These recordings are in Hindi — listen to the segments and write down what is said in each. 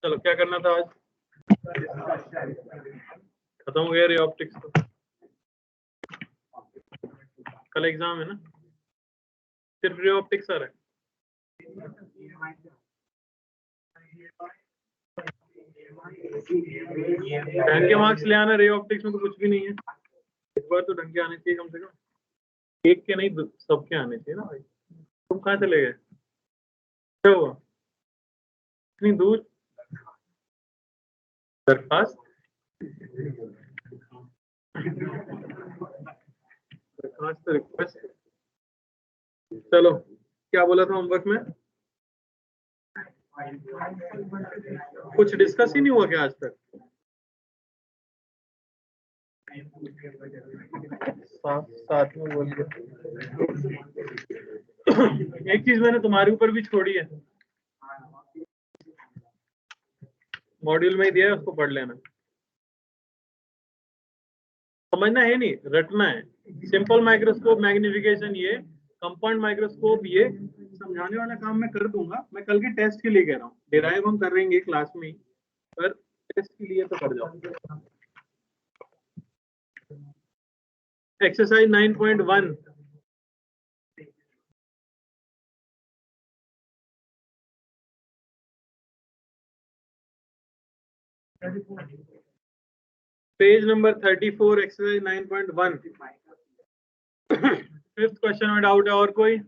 चलो क्या करना था आज? खत्म हो गया रे ऑप्टिक्स तो। कल एग्जाम है ना, सिर्फ रे ऑप्टिक्स आ रहा है। ढंग के मार्क्स ले आना, रे ऑप्टिक्स में तो कुछ भी नहीं है। इस बार तो ढंग के आने चाहिए कम से कम, एक के नहीं सबके आने चाहिए ना भाई। तुम कहाँ चले गए? क्या हुआ इतनी दूर? दरखास्त? दरखास्त रिक्वेस्ट। चलो क्या बोला था होमवर्क में? कुछ डिस्कस ही नहीं हुआ क्या आज तक? साथ में बोल के एक चीज मैंने तुम्हारे ऊपर भी छोड़ी है, मॉड्यूल में ही दिया है, उसको पढ़ लेना। समझना है नहीं, रटना है। सिंपल माइक्रोस्कोप मैग्निफिकेशन ये, कंपाउंड माइक्रोस्कोप ये, समझाने वाला काम मैं कर दूंगा। मैं कल के टेस्ट के लिए कह रहा हूँ, डिराइव हम कर रहेंगे क्लास में ही, पर टेस्ट के लिए तो कर जाओ। Exercise 9.1 page number 34, exercise 9.1। Fifth question में डाउट है और कोई?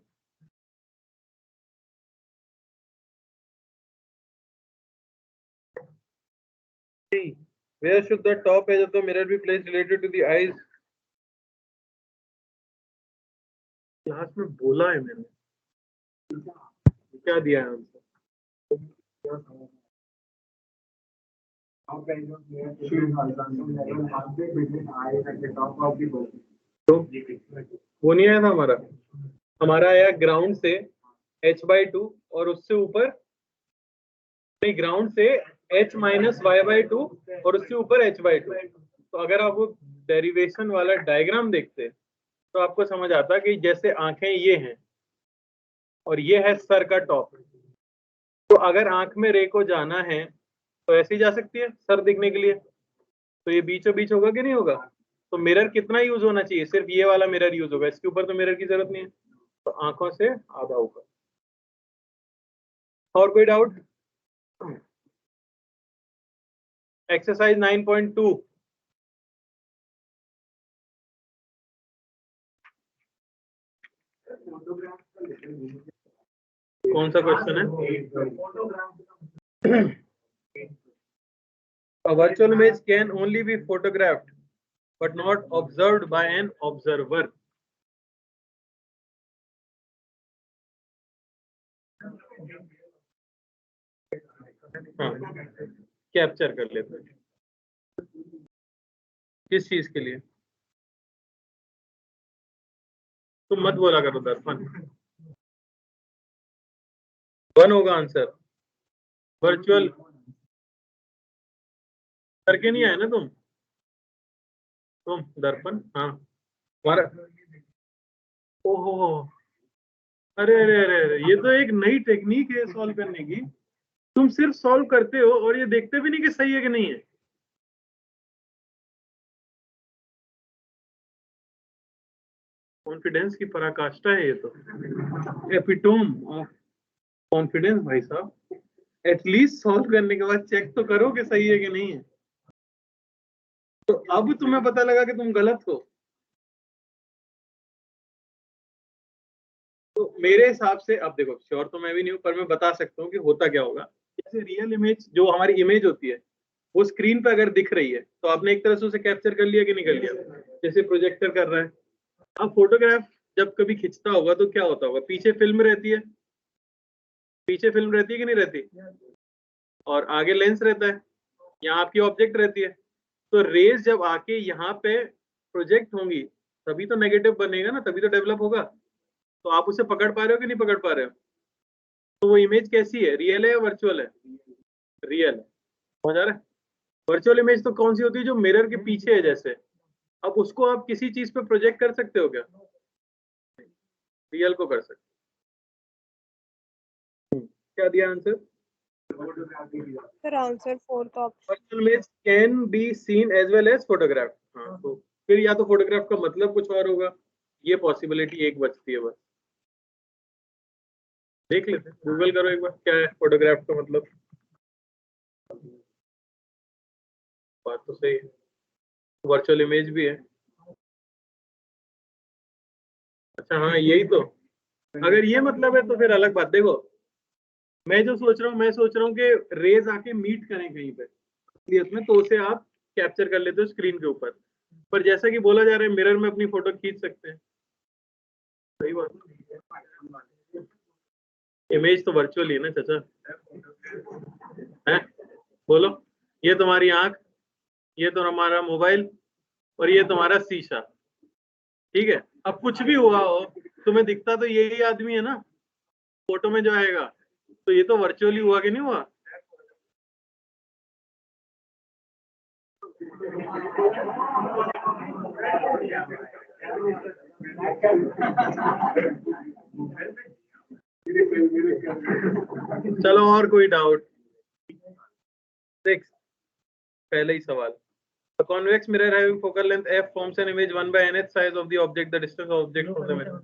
Where should the top edge of the mirror be placed related to the eyes? Class में बोला है मैंने, क्या दिया है आंसर? तो वो नहीं आया था हमारा। हमारा आया ग्राउंड से h/2 और उससे ऊपर नहीं, ग्राउंड से h - y/2 और उससे ऊपर h/2। तो अगर आप वो डेरिवेशन वाला डायग्राम देखते तो आपको समझ आता कि जैसे आंखें ये हैं और ये है सर का टॉप, तो अगर आंख में रे को जाना है तो ऐसे ही जा सकती है सर दिखने के लिए, तो ये बीचों बीच होगा कि नहीं होगा? तो मिरर कितना यूज होना चाहिए? सिर्फ ये वाला मिरर यूज होगा, इसके ऊपर तो मिरर की जरूरत नहीं है। तो आंखों से आधा ऊपर। और कोई डाउट? एक्सरसाइज 9.2 कौन सा क्वेश्चन है? A virtual image can only be photographed but not observed by an observer. हाँ, कैप्चर कर लेते हैं। किस चीज के लिए? तुम मत बोला करो दर्पण। 1 होगा आंसर। वर्चुअल करके नहीं आए ना तुम दर्पण। हाँ तुम्हारा। ओहो, अरे अरे अरे अरे, ये तो एक नई टेक्निक है सॉल्व करने की। तुम सिर्फ सॉल्व करते हो और ये देखते भी नहीं कि सही है कि नहीं है। कॉन्फिडेंस की पराकाष्ठा है ये तो, एपिटोम ऑफ कॉन्फिडेंस भाई साहब। एटलीस्ट सॉल्व करने के बाद चेक तो करो कि सही है कि नहीं है। तो अब तुम्हें पता लगा कि तुम गलत हो। तो मेरे हिसाब से अब देखो, श्योर तो मैं भी नहीं हूं, पर मैं बता सकता हूँ कि होता क्या होगा। जैसे रियल इमेज, जो हमारी इमेज होती है, वो स्क्रीन पे अगर दिख रही है तो आपने एक तरह से उसे कैप्चर कर लिया कि नहीं कर लिया, जैसे प्रोजेक्टर कर रहा है। अब फोटोग्राफ जब कभी खिंचता होगा तो क्या होता होगा? पीछे फिल्म रहती है, पीछे फिल्म रहती है कि नहीं रहती, और आगे लेंस रहता है, यहाँ आपकी ऑब्जेक्ट रहती है। तो रेज जब आके यहाँ पे प्रोजेक्ट होंगी तभी तो नेगेटिव बनेगा ना, तभी तो डेवलप होगा। तो आप उसे पकड़ पा रहे हो कि नहीं पकड़ पा रहे हो? तो वो इमेज कैसी है, रियल है या वर्चुअल है? रियल है। समझ आ रहा है? वर्चुअल इमेज तो कौन सी होती है? जो मिरर के पीछे है जैसे। अब उसको आप किसी चीज पे प्रोजेक्ट कर सकते हो क्या? रियल को कर सकते। क्या दिया answer? Sir answer 4th option. Virtual image can be seen as well as photograph. हाँ, तो फिर या तो फोटोग्राफ का मतलब कुछ और होगा, ये पॉसिबिलिटी एक बचती है बस। देख लेते हैं, गूगल करो एक बार क्या है फोटोग्राफ का मतलब। बात तो सही है, वर्चुअल इमेज भी है। अच्छा हाँ यही तो, अगर ये मतलब है तो फिर अलग बात। देखो मैं जो सोच रहा हूँ, मैं सोच रहा हूँ कि रेज आके मीट करें कहीं पे असलियत में, तो उसे आप कैप्चर कर लेते हो स्क्रीन के ऊपर। पर जैसा कि बोला जा रहा है मिरर में अपनी फोटो खींच सकते हैं, सही बात। इमेज तो वर्चुअल ही है ना चाचा, है? बोलो, ये तुम्हारी आंख, ये तो हमारा मोबाइल, और ये तुम्हारा शीशा, ठीक है। अब कुछ भी हुआ हो, तुम्हें दिखता तो यही आदमी है ना फोटो में जो आएगा, तो ये तो वर्चुअली हुआ कि नहीं हुआ। चलो और कोई डाउट? पहले ही सवाल, A convex mirror having focal length f forms an image 1 by nth size of the object, the distance of object from the mirror।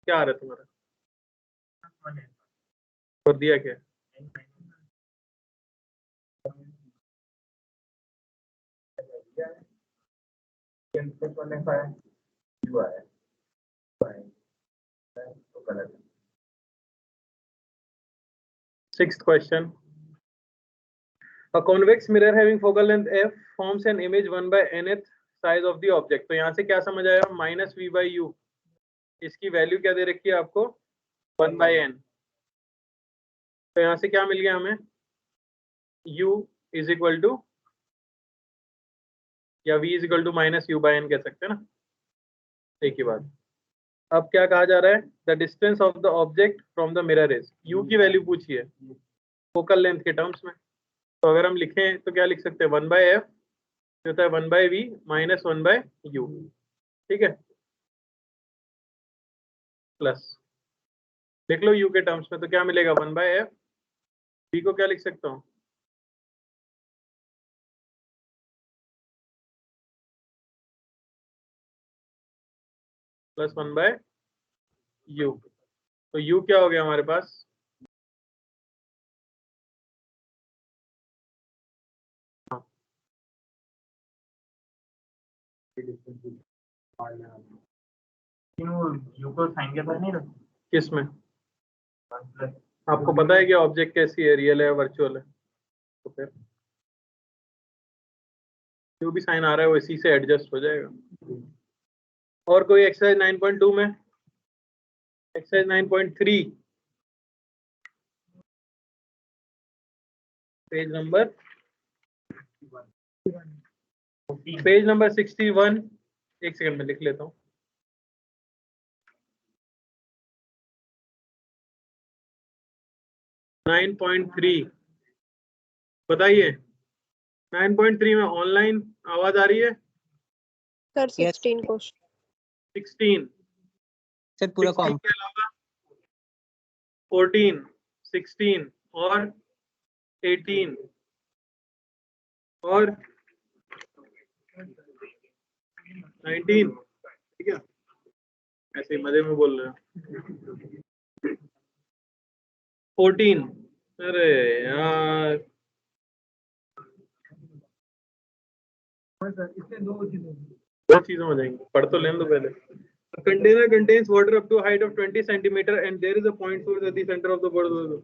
क्या आ रहा है तुम्हारा, और दिया क्या? Sixth question, A convex mirror having focal length f forms an image 1 by nth size of the object। तो यहाँ से क्या समझ आया, माइनस वी बाई यू, इसकी वैल्यू क्या दे रखी है आपको, 1 by n। तो यहाँ से क्या मिल गया हमें, u इज इक्वल टू, या v is equal to minus u by n कह सकते हैं ना, एक ही बात। अब क्या कहा जा रहा है, the distance of the object from the mirror is, u की वैल्यू पूछी है फोकल लेंथ के टर्म्स में। तो अगर हम लिखें तो क्या लिख सकते हैं, 1 बाय एफ होता है 1 by v minus 1 by u, ठीक है, प्लस देख लो u के टर्म्स में तो क्या मिलेगा, 1 बाय एफ, v को क्या लिख सकता हूँ, प्लस 1 बाय यू। तो u क्या हो गया हमारे पास, यू को साइन के बाद नहीं रखो किसमें, आपको पता है कि ऑब्जेक्ट कैसी है, रियल है वर्चुअल है, तो फिर जो भी साइन आ रहा है वो इसी से एडजस्ट हो जाएगा। और कोई एक्सरसाइज 9.2 में, एक्सरसाइज 9.3 पेज नंबर 61, एक सेकंड में लिख लेता हूँ। नाइन पॉइंट थ्री, बताइए 9.3 में ऑनलाइन आवाज आ रही है सर 16 क्वेश्चन, 16 सर पूरा 16 कॉम के अलावा 14, 16 और 18 और 19, ठीक है, ऐसे ही मजे में बोल रहे हो। 14, अरे यार दो चीजों हो जाएंगी, पढ़ तो लेने दो पहले। A container contains water up to a height of 20 centimeter and there is a point source at the center of the bottle.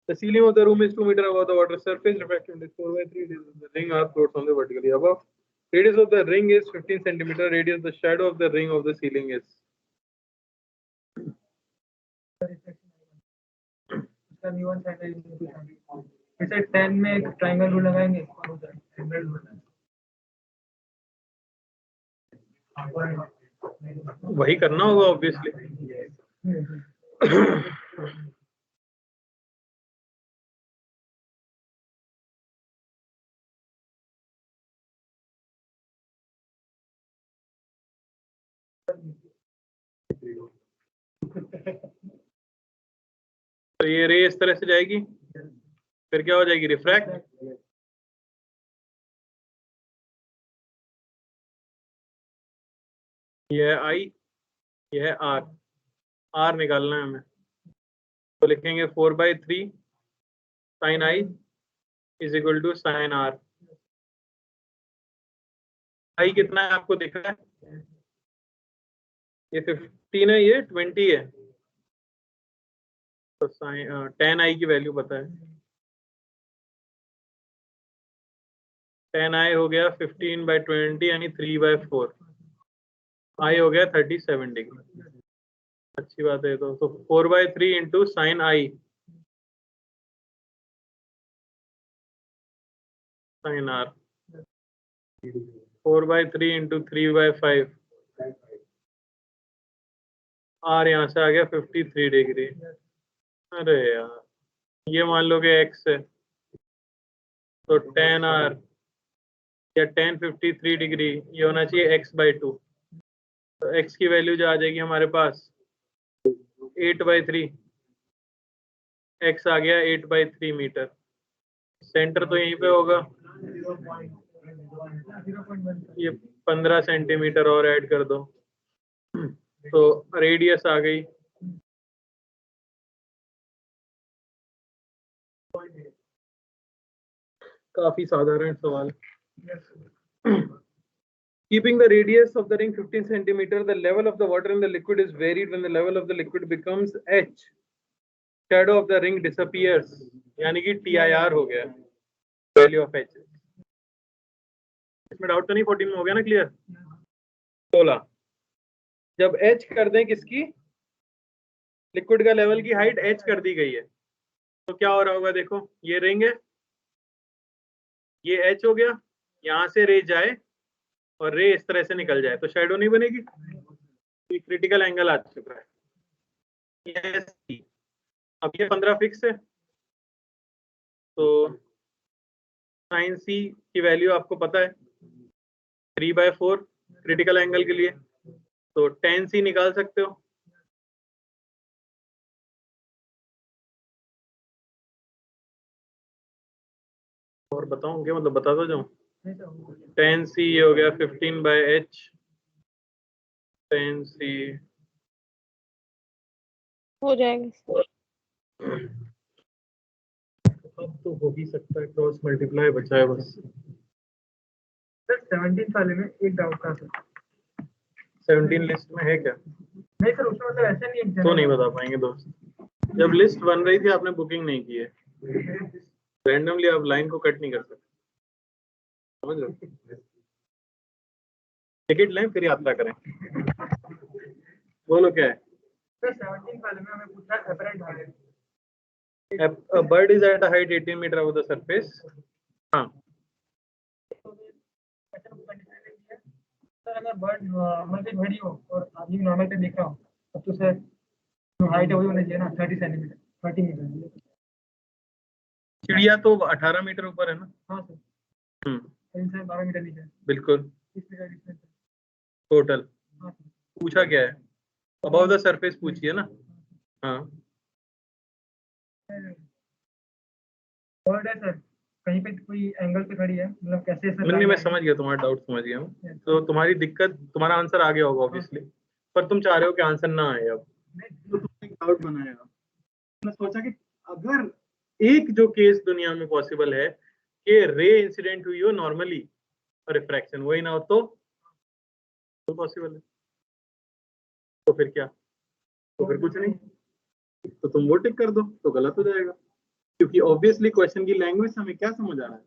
The ceiling of the room is 2 meters above the water surface. Reflection is 4 by 3. The ring are floats on the vertically above. Radius of the ring is 15 centimeter. Radius the shadow of the ring of the ceiling is. इसे 10 में एक ट्रायंगल रूल लगाएंगे, वही करना होगा ऑब्वियसली। तो ये रे इस तरह से जाएगी, फिर क्या हो जाएगी, रिफ्रैक्ट। यह है I, यह है R। R निकालना है हमें, तो लिखेंगे 4/3 sin I is equal to sin R। I कितना है आपको दिख रहा है, ये 15 है, ये 20 है, तो tan I की वैल्यू पता है, tan I हो गया 15/20 यानी 3/4, I हो गया 37 डिग्री। अच्छी बात है, तो 4/3 into sine I sin R, 4/3 into 3/5, R यहाँ से आ गया 53 डिग्री। अरे यार, ये मान लो कि x है, तो tan R या tan 53 डिग्री ये होना चाहिए x/2, तो x की वैल्यू जो आ जाएगी हमारे पास 8/3, x आ गया 8/3 मीटर। सेंटर तो यहीं पे होगा, ये 15 सेंटीमीटर और ऐड कर दो, तो रेडियस आ गई काफी साधारण सवाल। Keeping the radius of the ring 15 centimeter, the level of the water in the liquid is varied when the level of the liquid becomes H. Shadow of the ring disappears, यानी कि TIR हो गया, value of H। इसमें डाउट तो नहीं, 14 में हो गया ना क्लियर। 16, जब H कर दें किसकी, लिक्विड का लेवल की हाइट H कर दी गई है, तो क्या हो रहा होगा, देखो ये रिंग है, ये H हो गया, यहाँ से रे जाए और रे इस तरह से निकल जाए तो शैडो नहीं बनेगी, तो क्रिटिकल एंगल आ चुका है। ये अब ये 15 फिक्स है, तो साइन C की वैल्यू आपको पता है 3/4 क्रिटिकल एंगल के लिए, तो tan C निकाल सकते हो। और बताऊं क्या, मतलब बता दो जाऊं, tan C ये हो गया 15/H, tan C हो जाएगा। अब तो हो ही सकता है, क्रॉस मल्टीप्लाई बचा है बस। सर 17 वाले में एक डाउट था सर। 17 लिस्ट में है क्या? नहीं सर, उसमें मतलब ऐसे नहीं तो नहीं बता पाएंगे दोस्त, जब लिस्ट बन रही थी आपने बुकिंग नहीं की है, रैंडमली आप लाइन को कट नहीं कर सकते, समझ लो। टिकट लें फिर यात्रा करें। बोलो क्या है? सर 17 वाले में हमें पूछा apparent height. A bird is at a height 18 meter above the surface। हाँ, सर अगर बर्ड मतलब घड़ी हो और आदमी नॉर्मल पे देख रहा हो, तब तो सर जो हाइट है वही होनी चाहिए ना, 30 सेंटीमीटर 30 मीटर। चिड़िया तो 18 मीटर ऊपर है ना। हाँ सर, सर 12 मीटर नीचे। बिल्कुल 30 मीटर डिस्टेंस टोटल। हाँ सर। पूछा क्या है, अबव द सरफेस पूछिए ना। हाँ, बर्ड है सर, कहीं पे कोई एंगल पे खड़ी है, मतलब कैसे सर? नहीं मैं समझ गया, तुम्हारा डाउट समझ गया हूँ, तो तुम्हारी दिक्कत, तुम्हारा आंसर आ गया होगा ऑब्वियसली, पर तुम चाह रहे हो कि आंसर ना आए। अब तो तुमने डाउट बनाया, मैंने सोचा कि अगर एक जो केस दुनिया में पॉसिबल है कि रे इंसिडेंट हुई हो नॉर्मली और रिफ्रैक्शन वही ना हो, तो पॉसिबल है, तो फिर क्या, तो फिर कुछ नहीं, तो तुम वो टिक कर दो तो गलत हो जाएगा, क्योंकि ऑब्वियसली क्वेश्चन की लैंग्वेज हमें क्या समझ आ रहा है,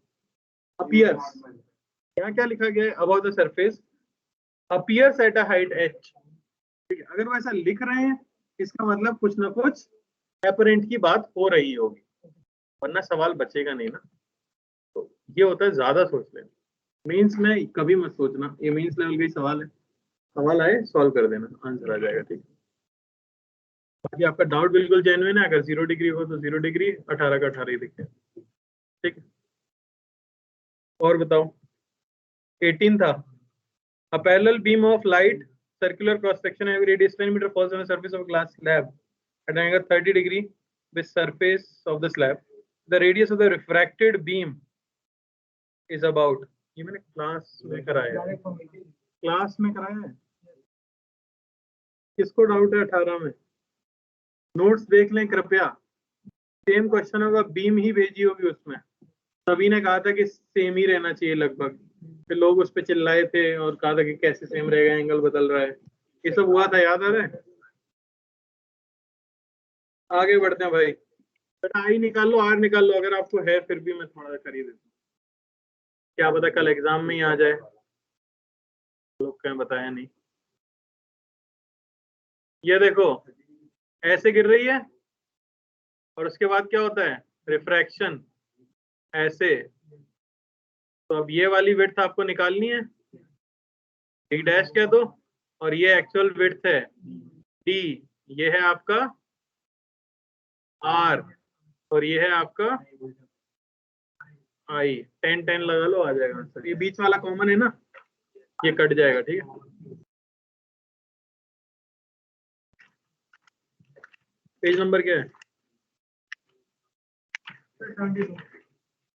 अपीयर्स। यहाँ क्या लिखा गया है, about the surface appears at a height h। ठीक है, अगर वो ऐसा लिख रहे हैं इसका मतलब कुछ ना कुछ अपरेंट की बात हो रही होगी, वरना सवाल बचेगा नहीं ना। तो ये होता है ज्यादा सोच लेना, मीन्स में कभी मत सोचना, ये मीन्स लेवल का ही सवाल है, सवाल आए सॉल्व कर देना, आंसर आ जाएगा। ठीक है, बाकी आपका डाउट बिल्कुल जेन्युइन है, अगर 0 डिग्री हो तो 0 डिग्री, 18 का 18 ही दिखे। ठीक है, और बताओ 18 था, a parallel beam of light circular cross section having radius 10 meter falls on the surface of a glass slab at an angle 30 degree with surface of the slab, the radius of the refracted beam is about, ये मैंने क्लास में कराया है, क्लास में कराया है। किसको डाउट है 18 में? नोट्स देख लें कृपया। सेम क्वेश्चन होगा, बीम ही भेजी होगी उसमें। सभी ने कहा था कि सेम ही रहना चाहिए लगभग, फिर लोग उस पर चिल्लाए थे और कहा था कि कैसे सेम रहेगा, एंगल बदल रहा है, ये सब हुआ था, याद आ रहा है? आगे बढ़ते हैं भाई। बेटा आई निकाल लो, आर निकाल लो, अगर आपको है फिर भी मैं थोड़ा कर ही देता हूँ, क्या पता कल एग्जाम में ही आ जाए, लोग कहीं बताया नहीं। ये देखो ऐसे गिर रही है और उसके बाद क्या होता है, रिफ्रैक्शन ऐसे। तो अब ये वाली विड्थ आपको निकालनी है, डी डैश कह दो, और ये एक्चुअल विड्थ है डी, ये है आपका आर, और ये है आपका आई। 10 10 लगा लो, आ जाएगा आंसर। ये बीच वाला कॉमन है ना, ये कट जाएगा, ठीक है। पेज नंबर क्या है?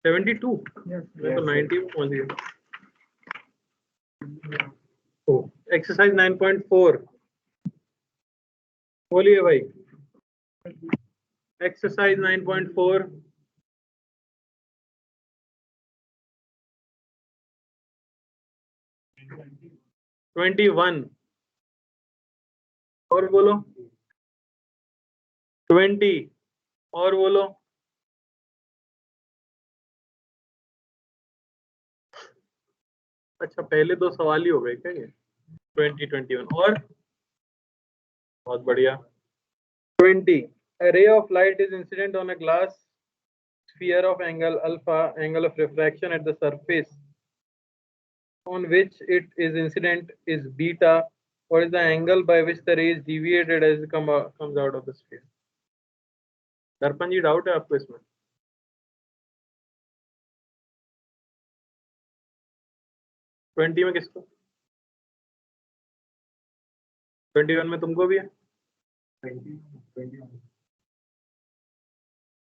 72। मैं तो 90 में पहुंच गया। एक्सरसाइज 9.4 बोलिए भाई। एक्सरसाइज 9.4 21 और बोलो, 20 और बोलो, अच्छा पहले दो सवाल ही हो गए क्या ये? 20 21 और बहुत बढ़िया। 20 a ray of light is incident on a glass sphere of angle alpha, angle of refraction at the surface on which it is incident is beta. What is the angle by which the ray is deviated as it comes out of the sphere? दर्पण जी डाउट है आपको इसमें? ट्वेंटी में किसको? 21 में तुमको भी है?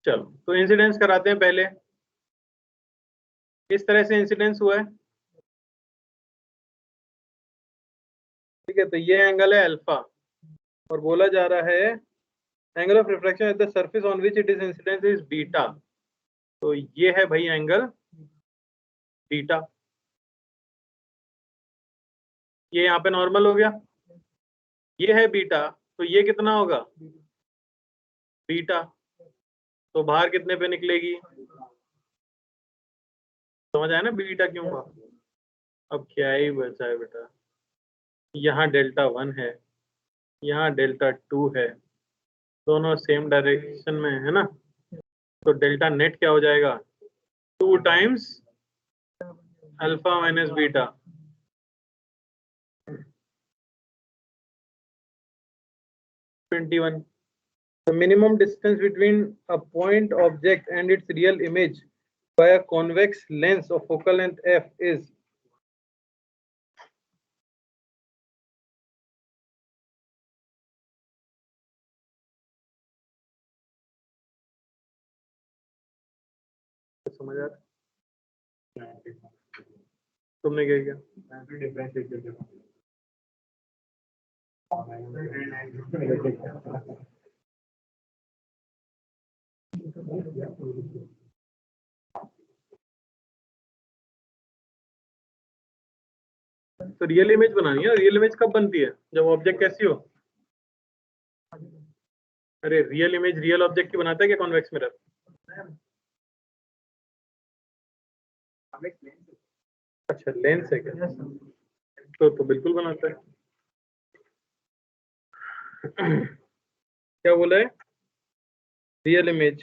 चलो तो इंसिडेंस कराते हैं पहले। किस तरह से इंसिडेंस हुआ है? ठीक है, तो ये एंगल है अल्फा और बोला जा रहा है angle of refraction at the surface on which it is incidence is beta. तो ये है भाई एंगल बीटा, ये यहाँ पे नॉर्मल हो गया, ये है बीटा, तो ये कितना होगा बीटा, तो बाहर कितने पे निकलेगी? समझ आया ना बीटा क्यों हुआ? अब क्या ही बचा है बेटा, यहाँ डेल्टा 1 है, यहाँ डेल्टा 2 है, दोनों सेम डायरेक्शन में है ना, तो डेल्टा नेट क्या हो जाएगा 2 times alpha minus beta. The minimum distance between a point object and its real image by a convex lens of focal length f is समझ आ रहा है? तुमने क्या किया? तो रियल इमेज बनानी है। रियल इमेज कब बनती है? जब ऑब्जेक्ट कैसी हो? अरे रियल इमेज रियल ऑब्जेक्ट की बनाता है क्या कॉन्वेक्स मिरर? अच्छा लेंस है क्या? तो बिल्कुल बनाता है। क्या बोला है? रियल इमेज,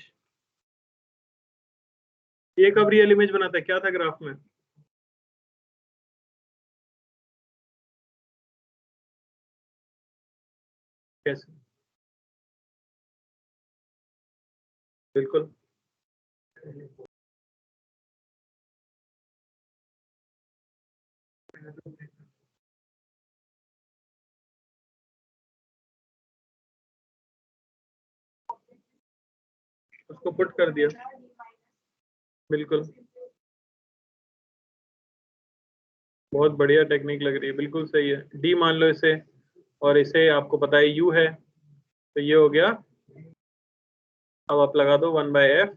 ये कब रियल इमेज बनाता है? क्या था ग्राफ में? कैसे? बिल्कुल उसको पुट कर दिया। बिल्कुल, बहुत बढ़िया टेक्निक लग रही है, बिल्कुल सही है। डी मान लो इसे, और इसे आपको पता है यू है, तो ये हो गया। अब आप लगा दो 1/f।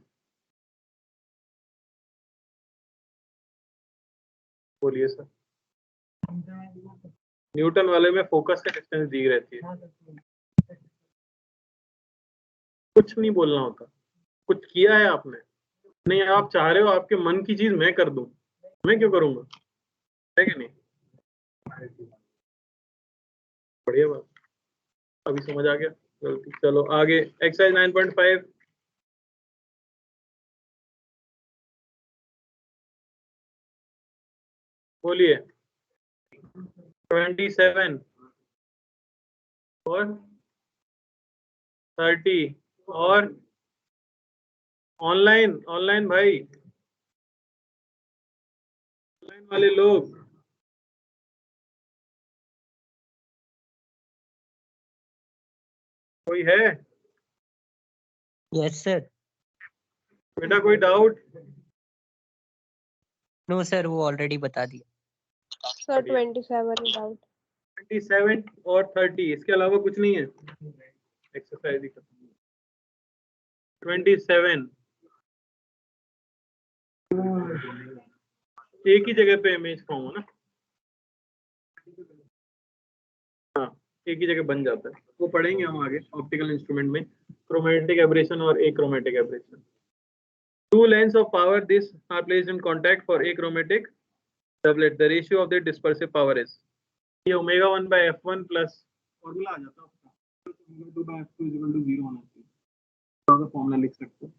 बोलिए सर। न्यूटन वाले में फोकस से डिस्टेंस दी रहती है, कुछ नहीं बोलना होता। कुछ किया है आपने? नहीं, आप चाह रहे हो आपके मन की चीज मैं कर दूं, मैं क्यों करूंगा, है कि नहीं? बढ़िया बात, अभी समझ आ गया गलती। चलो आगे, एक्सरसाइज 9.5। बोलिए। 27 और 30 और ऑनलाइन, ऑनलाइन भाई, ऑनलाइन वाले लोग। कोई है यस सर। बेटा, कोई डाउट? नो सर, वो ऑलरेडी बता दिया। Sir 27 doubt. 27 और 30, इसके अलावा कुछ नहीं है। एक्सरसाइज ही खत्म। 27 एक ही जगह पे इमेज फॉर्म हो ना, हाँ, एक ही जगह बन जाता है। वो पढ़ेंगे हम आगे ऑप्टिकल इंस्ट्रूमेंट में, क्रोमेटिक एब्रेशन और achromatic aberration. Two lengths of power this are placed in contact for achromatic doublet. The ratio of the dispersive power is, ये ओमेगा 1/f1 प्लस फॉर्मूला आ जाता है आपका, ओमेगा 2/f2 इक्वल टू 0 होना चाहिए, तो का फॉर्मूला लिख सकते हो।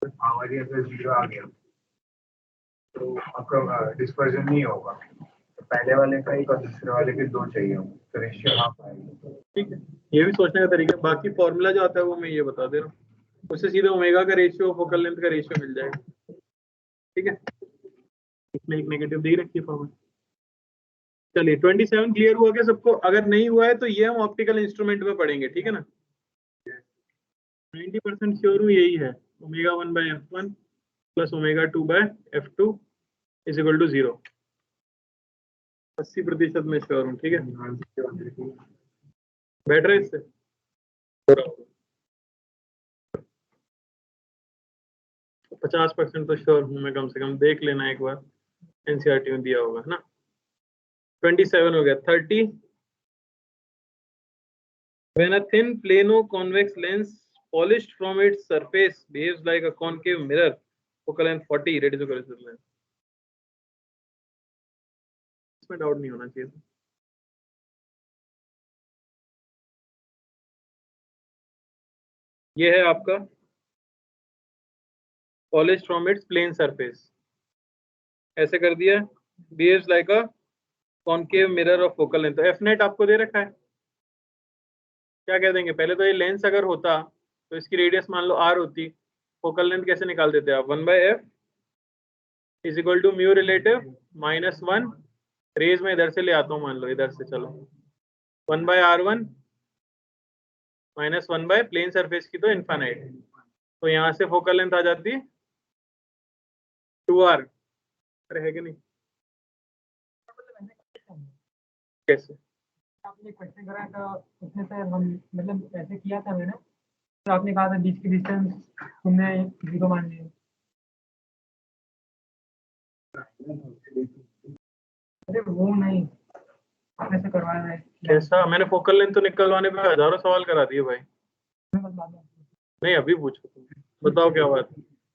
पावर ही अगर 0 आ गया तो आपका डिस्पर्जन नहीं होगा, तो पहले वाले का एक और दूसरे वाले के 2 चाहिए होंगे, तो रेशियो हाफ आएगा। ठीक है, ये भी सोचने का तरीका है। बाकी फॉर्मूला जो आता है वो मैं ये बता दे रहा हूँ, उससे सीधे ओमेगा का रेशियो, फोकल लेंथ का रेशियो मिल जाएगा। ठीक है, इसमें एक नेगेटिव दी रखी है फॉर्मूला। चलिए 27 क्लियर हुआ क्या सबको? अगर नहीं हुआ है तो ये हम ऑप्टिकल इंस्ट्रूमेंट में पढ़ेंगे, ठीक है ना। 90% श्योर हूँ यही है, omega 1/f1 plus omega 2/f2 is equal to 0। 80% में श्योर हूँ, ठीक है। बैठ रहे इससे 50% तो श्योर हूँ मैं, कम से कम देख लेना एक बार, एनसीईआरटी में दिया होगा ना। 27 हो गया। 30, when a thin plano convex lens polished from its surface behaves like a concave mirror, focal length 40, radius of collision length। इसमें डाउट नहीं होना चाहिए। ये है आपका polished from its plane surface, ऐसे कर दिया, behaves like a concave mirror of focal length। तो एफ नेट आपको दे रखा है, क्या कह देंगे पहले तो, ये लेंस अगर होता तो इसकी रेडियस मान लो r होती, फोकल लेंथ कैसे निकाल देते आप, 1/f is equal to mu relative -1, rays में इधर से ले आता हूँ, मान लो इधर से, चलो 1/r1 -1 प्लेन सरफेस की तो इनफाइनाइट, तो यहाँ से फोकल लेंथ आ जाती 2r। अरे है कि नहीं, कैसे? आपने क्वेश्चन करा था उसमें सर, हम मतलब ऐसे किया था मैंने, तो आपने कहा था बीच की डिस्टेंस तुमने 0 मान लिया। अरे वो नहीं, आपने से करवाया है। कैसा? मैंने फोकल लेंथ तो निकलवाने पे हजारों सवाल करा दिए भाई। बस बाद में। नहीं अभी पूछो तुम, बताओ क्या बात,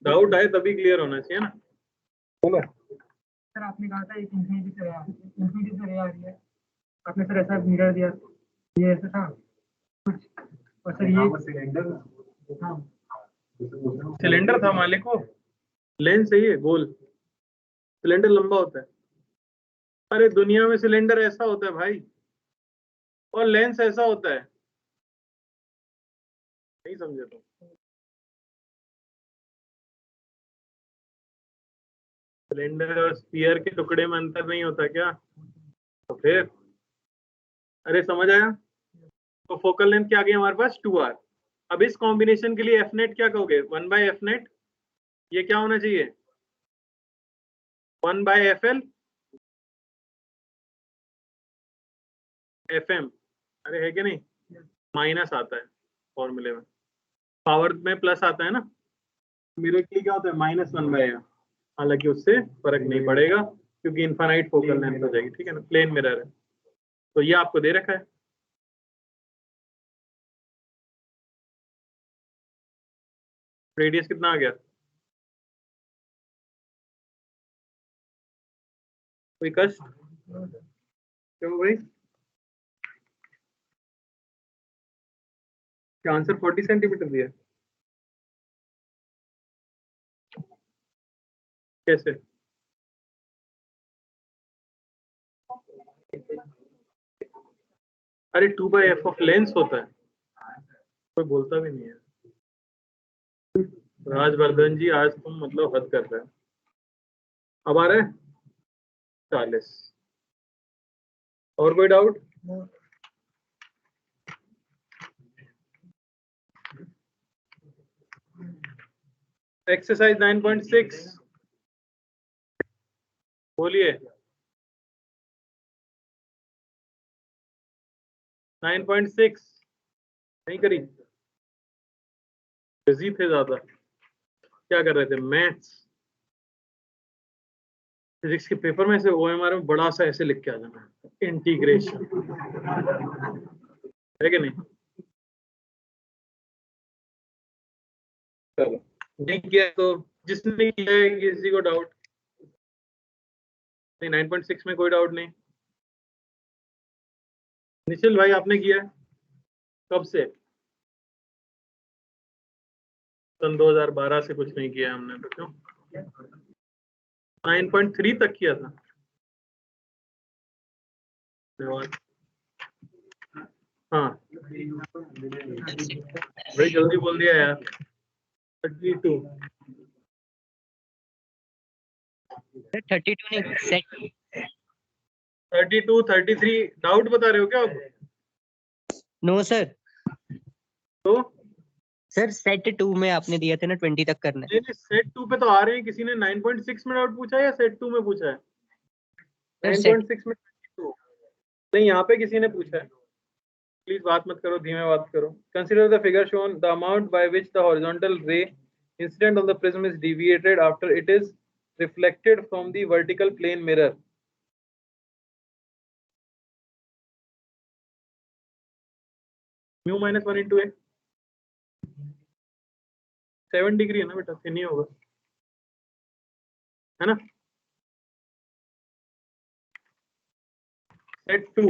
डाउट आए तभी क्लियर होना चाहिए ना। सर आपने कहा था एक इंफिनिटी से रे आ रही है, आपने सर ऐसा मिरर दिया, ये ऐसा था कुछ, और सर ये सिलेंडर, हाँ सिलेंडर था मालिक, को लेंस सही है, गोल सिलेंडर लंबा होता है। अरे दुनिया में सिलेंडर ऐसा होता है भाई, और लेंस ऐसा होता है, नहीं समझे तो। सिलेंडर और स्फीयर के टुकड़े में अंतर नहीं होता क्या? तो फिर, अरे समझ आया? तो फोकल लेंथ क्या आ गई हमारे पास 2r। अब इस कॉम्बिनेशन के लिए एफ नेट क्या कहोगे 1/f नेट, ये क्या होना चाहिए 1/fl fm। अरे है कि नहीं, माइनस आता है फॉर्मूले में, पावर में प्लस आता है ना, मेरे के लिए क्या होता है -1/f। हालांकि उससे फर्क नहीं पड़ेगा क्योंकि इनफाइनाइट फोकल लेंथ हो जाएगी, ठीक है ना, प्लेन मिरर है। तो ये आपको दे रखा है। रेडियस कितना आ गया, कोई कष्ट क्यों भाई, क्या आंसर 40 सेंटीमीटर दिया है? कैसे, अरे 2/f ऑफ लेंस होता है, कोई बोलता भी नहीं है। राजवर्धन जी आज तुम मतलब हद कर रहे हो। अब आ रहा है 40। और कोई डाउट, एक्सरसाइज 9.6 बोलिए। 9.6 नहीं करी, बिजी थे ज्यादा, क्या कर रहे थे, मैथ्स फिजिक्स के पेपर में ऐसे ओएमआर में बड़ा सा ऐसे लिख के आ जाना इंटीग्रेशन, है कि नहीं। चलो नहीं किया तो जिसने किया है किसी को डाउट नहीं, 9.6 में कोई डाउट नहीं। निखिल भाई आपने किया है कब से, सन 2012 से कुछ नहीं किया हमने तो, क्यों 9.3 तक किया था। धन्यवाद। हाँ बड़ी जल्दी बोल दिया यार। 32 32 नहीं, सेट 32 33 डाउट बता रहे हो क्या आप? नो सर, तो सर सेट 2 में आपने दिया था ना 20 तक करना है। नहीं सेट 2 पे तो आ रहे हैं, किसी ने 9.6 में डाउट पूछा है या सेट 2 में पूछा है? सर सेट 9.6 में 22 नहीं, यहाँ पे किसी ने पूछा है। प्लीज बात मत करो, धीमे बात करो। Consider the figure shown, the amount by which the horizontal ray incident on the prism is deviated after it is reflected from the vertical plane mirror. Mu -1 into A 7 degree है ना बेटा, फिर नहीं होगा, है ना। सेट 2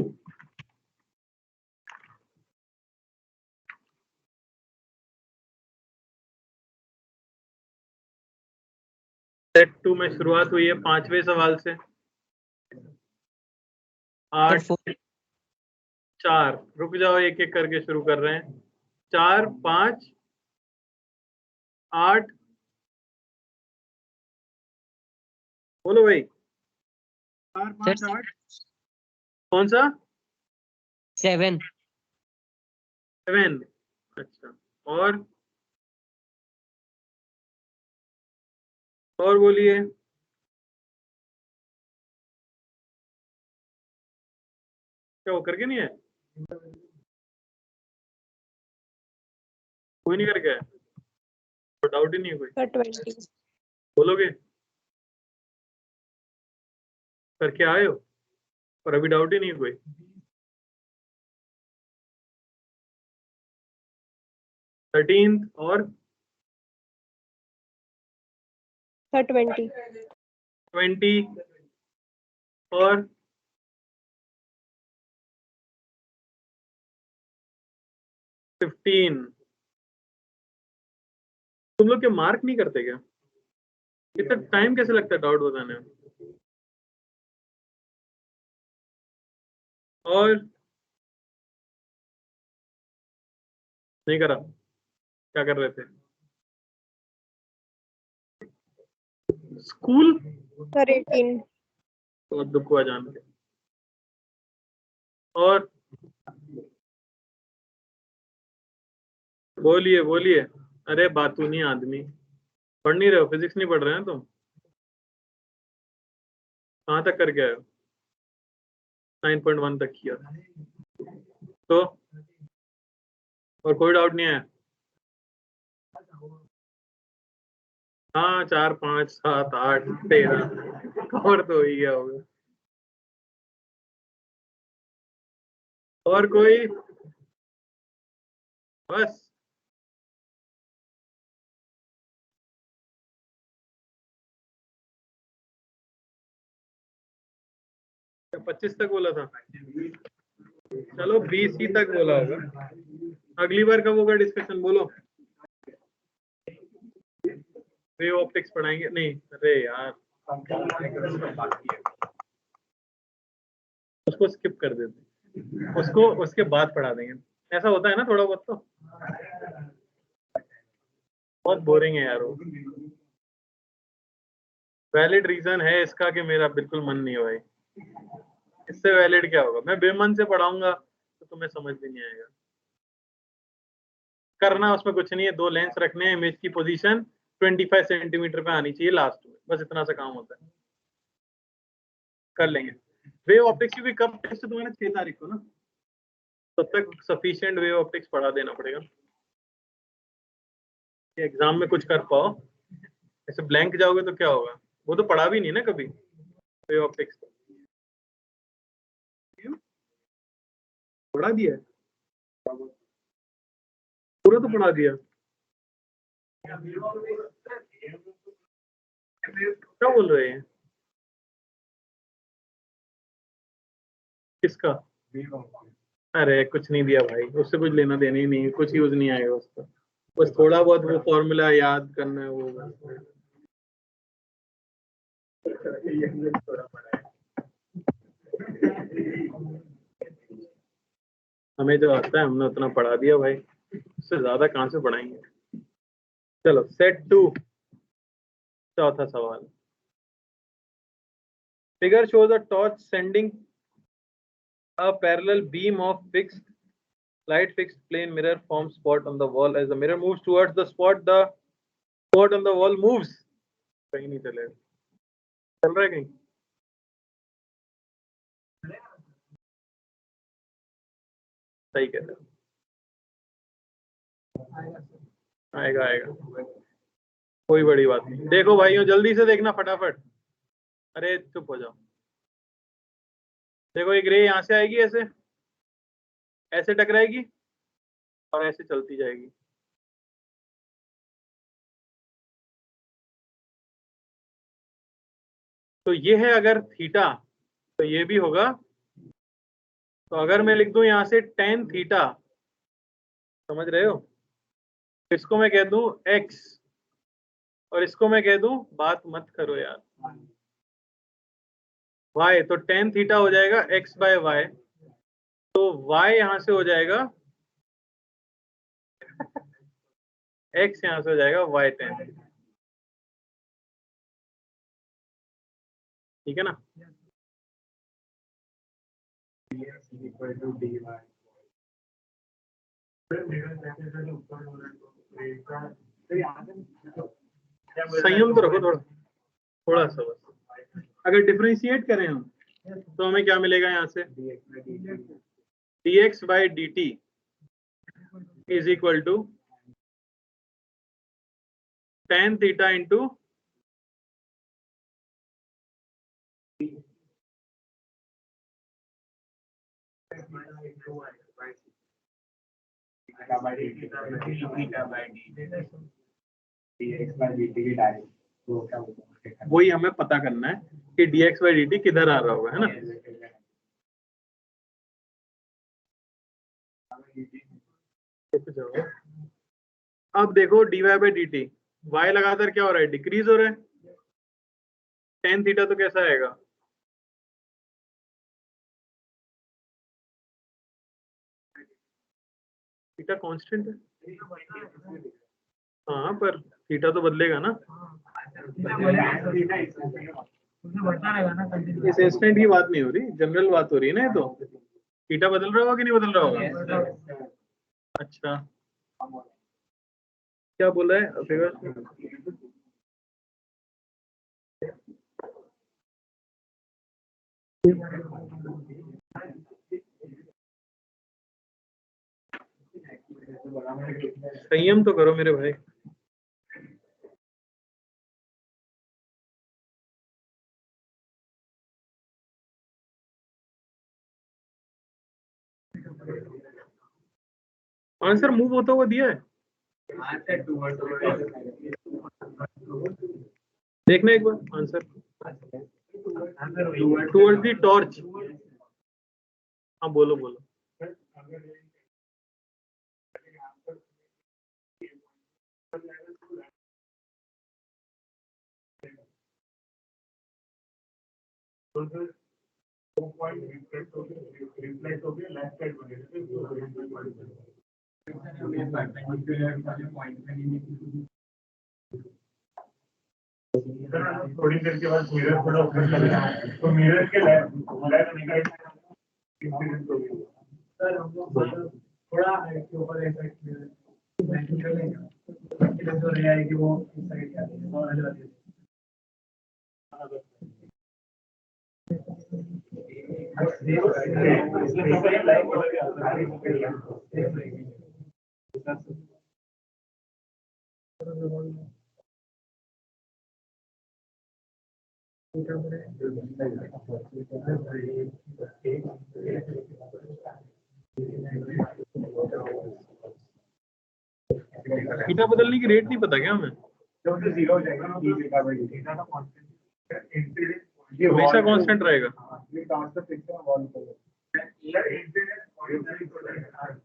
सेट 2 में शुरुआत हुई है 5वें सवाल से। 8 सर 4 रुक जाओ, एक एक करके शुरू कर रहे हैं। 4 5 8 बोलो भाई, 4 5 सर 8 कौन सा 7 7। अच्छा और बोलिए, क्या वो करके नहीं है, कोई नहीं करके है तो डाउट ही नहीं है कोई, Sir 20. बोलोगे करके आए हो और अभी डाउट ही नहीं है कोई। 13 और Sir 20. 20 और 15। तुम लोग क्या मार्क नहीं करते क्या, इतना टाइम कैसे लगता है डाउट बताने में। और नहीं करा, क्या कर रहे थे स्कूल, Sir 18. तो दुख हुआ जान के। और बोलिए बोलिए। अरे बातूनी आदमी, पढ़ नहीं रहे हो? फिजिक्स नहीं पढ़ रहे हैं तुम? कहाँ तक करके आए हो? 9.1 तक किया तो, और कोई डाउट नहीं है? हाँ 4 5 7 8 13 कवर तो हो ही गया होगा। और कोई? बस 25 तक बोला था, चलो 20 ही तक बोला होगा। अगली बार कब होगा डिस्कशन बोलो? वेव ऑप्टिक्स पढ़ाएंगे? नहीं, अरे यार उसको स्किप कर देते, उसको उसके बाद पढ़ा देंगे। ऐसा होता है ना थोड़ा बहुत, तो बहुत बोरिंग है यार वो। वैलिड रीजन है इसका कि मेरा बिल्कुल मन नहीं है भाई। इससे वैलिड क्या होगा? मैं बेमन से पढ़ाऊंगा तो तुम्हें समझ भी नहीं आएगा। करना उसमें कुछ नहीं है, 2 लेंस रखने हैं, इमेज की पोजीशन 25 सेंटीमीटर पे आनी चाहिए लास्ट में, बस इतना सा काम होता है, कर लेंगे। वेव ऑप्टिक्स की भी कब टेस्ट तुम्हारा? 6 तारीख को ना, तब तक सफिशिएंट वेव ऑप्टिक्स पढ़ा देना पड़ेगा, एग्जाम में कुछ कर पाओ। ऐसे ब्लैंक जाओगे तो क्या होगा? वो तो पढ़ा भी नहीं ना कभी वेव ऑप्टिक्स, पढ़ा दिया है पूरा, तो पढ़ा दिया। क्या बोल रहे हैं? किसका? अरे कुछ नहीं दिया भाई, उससे कुछ लेना देना ही नहीं है, कुछ यूज नहीं आएगा उसका, बस थोड़ा बहुत वो फॉर्मूला याद करना है वो बस। हमें जो आता है हमने उतना पढ़ा दिया भाई, उससे ज्यादा कहाँ से पढ़ाएंगे। चलो सेट 2, चौथा सवाल। Figure shows a torch sending a parallel beam of fixed light. Fixed plane mirror forms spot on the wall. As the mirror moves towards the spot on the wall moves. कहीं नहीं चलेगा, चल रहा है कहीं? सही कह रहे हो, आएगा आएगा, कोई बड़ी बात नहीं। देखो भाइयों जल्दी से देखना फटाफट, अरे चुप हो जाओ। देखो एक रे यहाँ से आएगी, ऐसे ऐसे टकराएगी और ऐसे चलती जाएगी। तो ये है अगर थीटा, तो ये भी होगा। तो अगर मैं लिख दूं यहाँ से tan थीटा, समझ रहे हो? इसको मैं कह दूं x और इसको मैं कह दूं, बात मत करो यार, y। तो tan थीटा हो जाएगा x बाय वाई, तो y यहां से हो जाएगा x, यहां से हो जाएगा y tan। ठीक है ना? संयम तो रखो थोड़ा, थोड़ा सा बस। अगर डिफरेंशिएट करें हम तो हमें क्या मिलेगा? यहाँ से dx by dt is equal to tan theta into वही हमें पता करना है कि dx बाई dt किधर आ रहा होगा, है ना? अब देखो dy बाई dt, y लगातार क्या हो रहा है? डिक्रीज हो रहा है। tan थीटा तो कैसा आएगा? थीटा कांस्टेंट है, हाँ पर थीटा तो बदलेगा ना। इस इंस्टेंट की बात नहीं हो रही, जनरल बात हो रही है ना। ये तो थीटा बदल रहा होगा कि नहीं बदल रहा होगा? अच्छा क्या बोल रहा है अभिलाष? संयम तो करो मेरे भाई। आंसर मूव होता हुआ दिया है, देखना एक बार आंसर। Towards the torch. हाँ बोलो बोलो। थोड़ी देर के बाद मिरर थोड़ा ऊपर चला जाए तो मिरर के लेफ्ट इंसिडेंट हो गया सर। हम लोग थोड़ा इसके ऊपर एक जो रे आएगी वो इस साइड आती है और नजर आती है। थीटा बदलने की रेट नहीं पता क्या हमें? जब तो जीरो हो जाएगा ना थीटा बाय थीटा का कांस्टेंट इंसिडेंट ये हमेशा कांस्टेंट रहेगा। ये कांस्टेंट फिक्स है वॉल पर यार इंसिडेंट ऑर्डिनरी को रहेगा।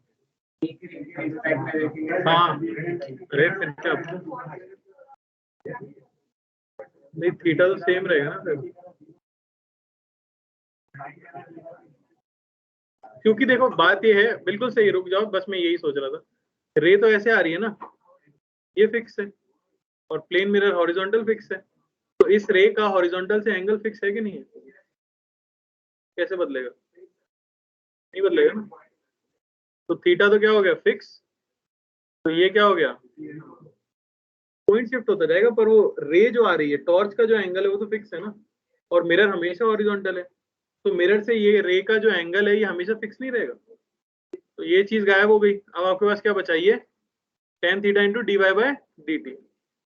हाँ अरे फिर क्या नहीं, थीटा तो सेम रहेगा ना फिर, क्योंकि देखो बात ये है, बिल्कुल सही, रुक जाओ बस मैं यही सोच रहा था। रे तो ऐसे आ रही है ना, ये फिक्स है और प्लेन मिरर हॉरिजॉन्टल फिक्स है, तो इस रे का हॉरिजॉन्टल से एंगल फिक्स है कि नहीं है? कैसे बदलेगा? नहीं बदलेगा ना। तो थीटा तो क्या हो गया फिक्स, तो ये क्या हो गया पॉइंट शिफ्ट होता जाएगा, पर वो रे जो आ रही है टॉर्च का जो एंगल है वो तो फिक्स है ना, और मिरर हमेशा हॉरिजॉन्टल है, तो मिरर से ये रे का जो एंगल है ये हमेशा फिक्स नहीं रहेगा, तो ये चीज गायब हो गई। अब आपके पास क्या बचाइए, tan theta into d y by d t.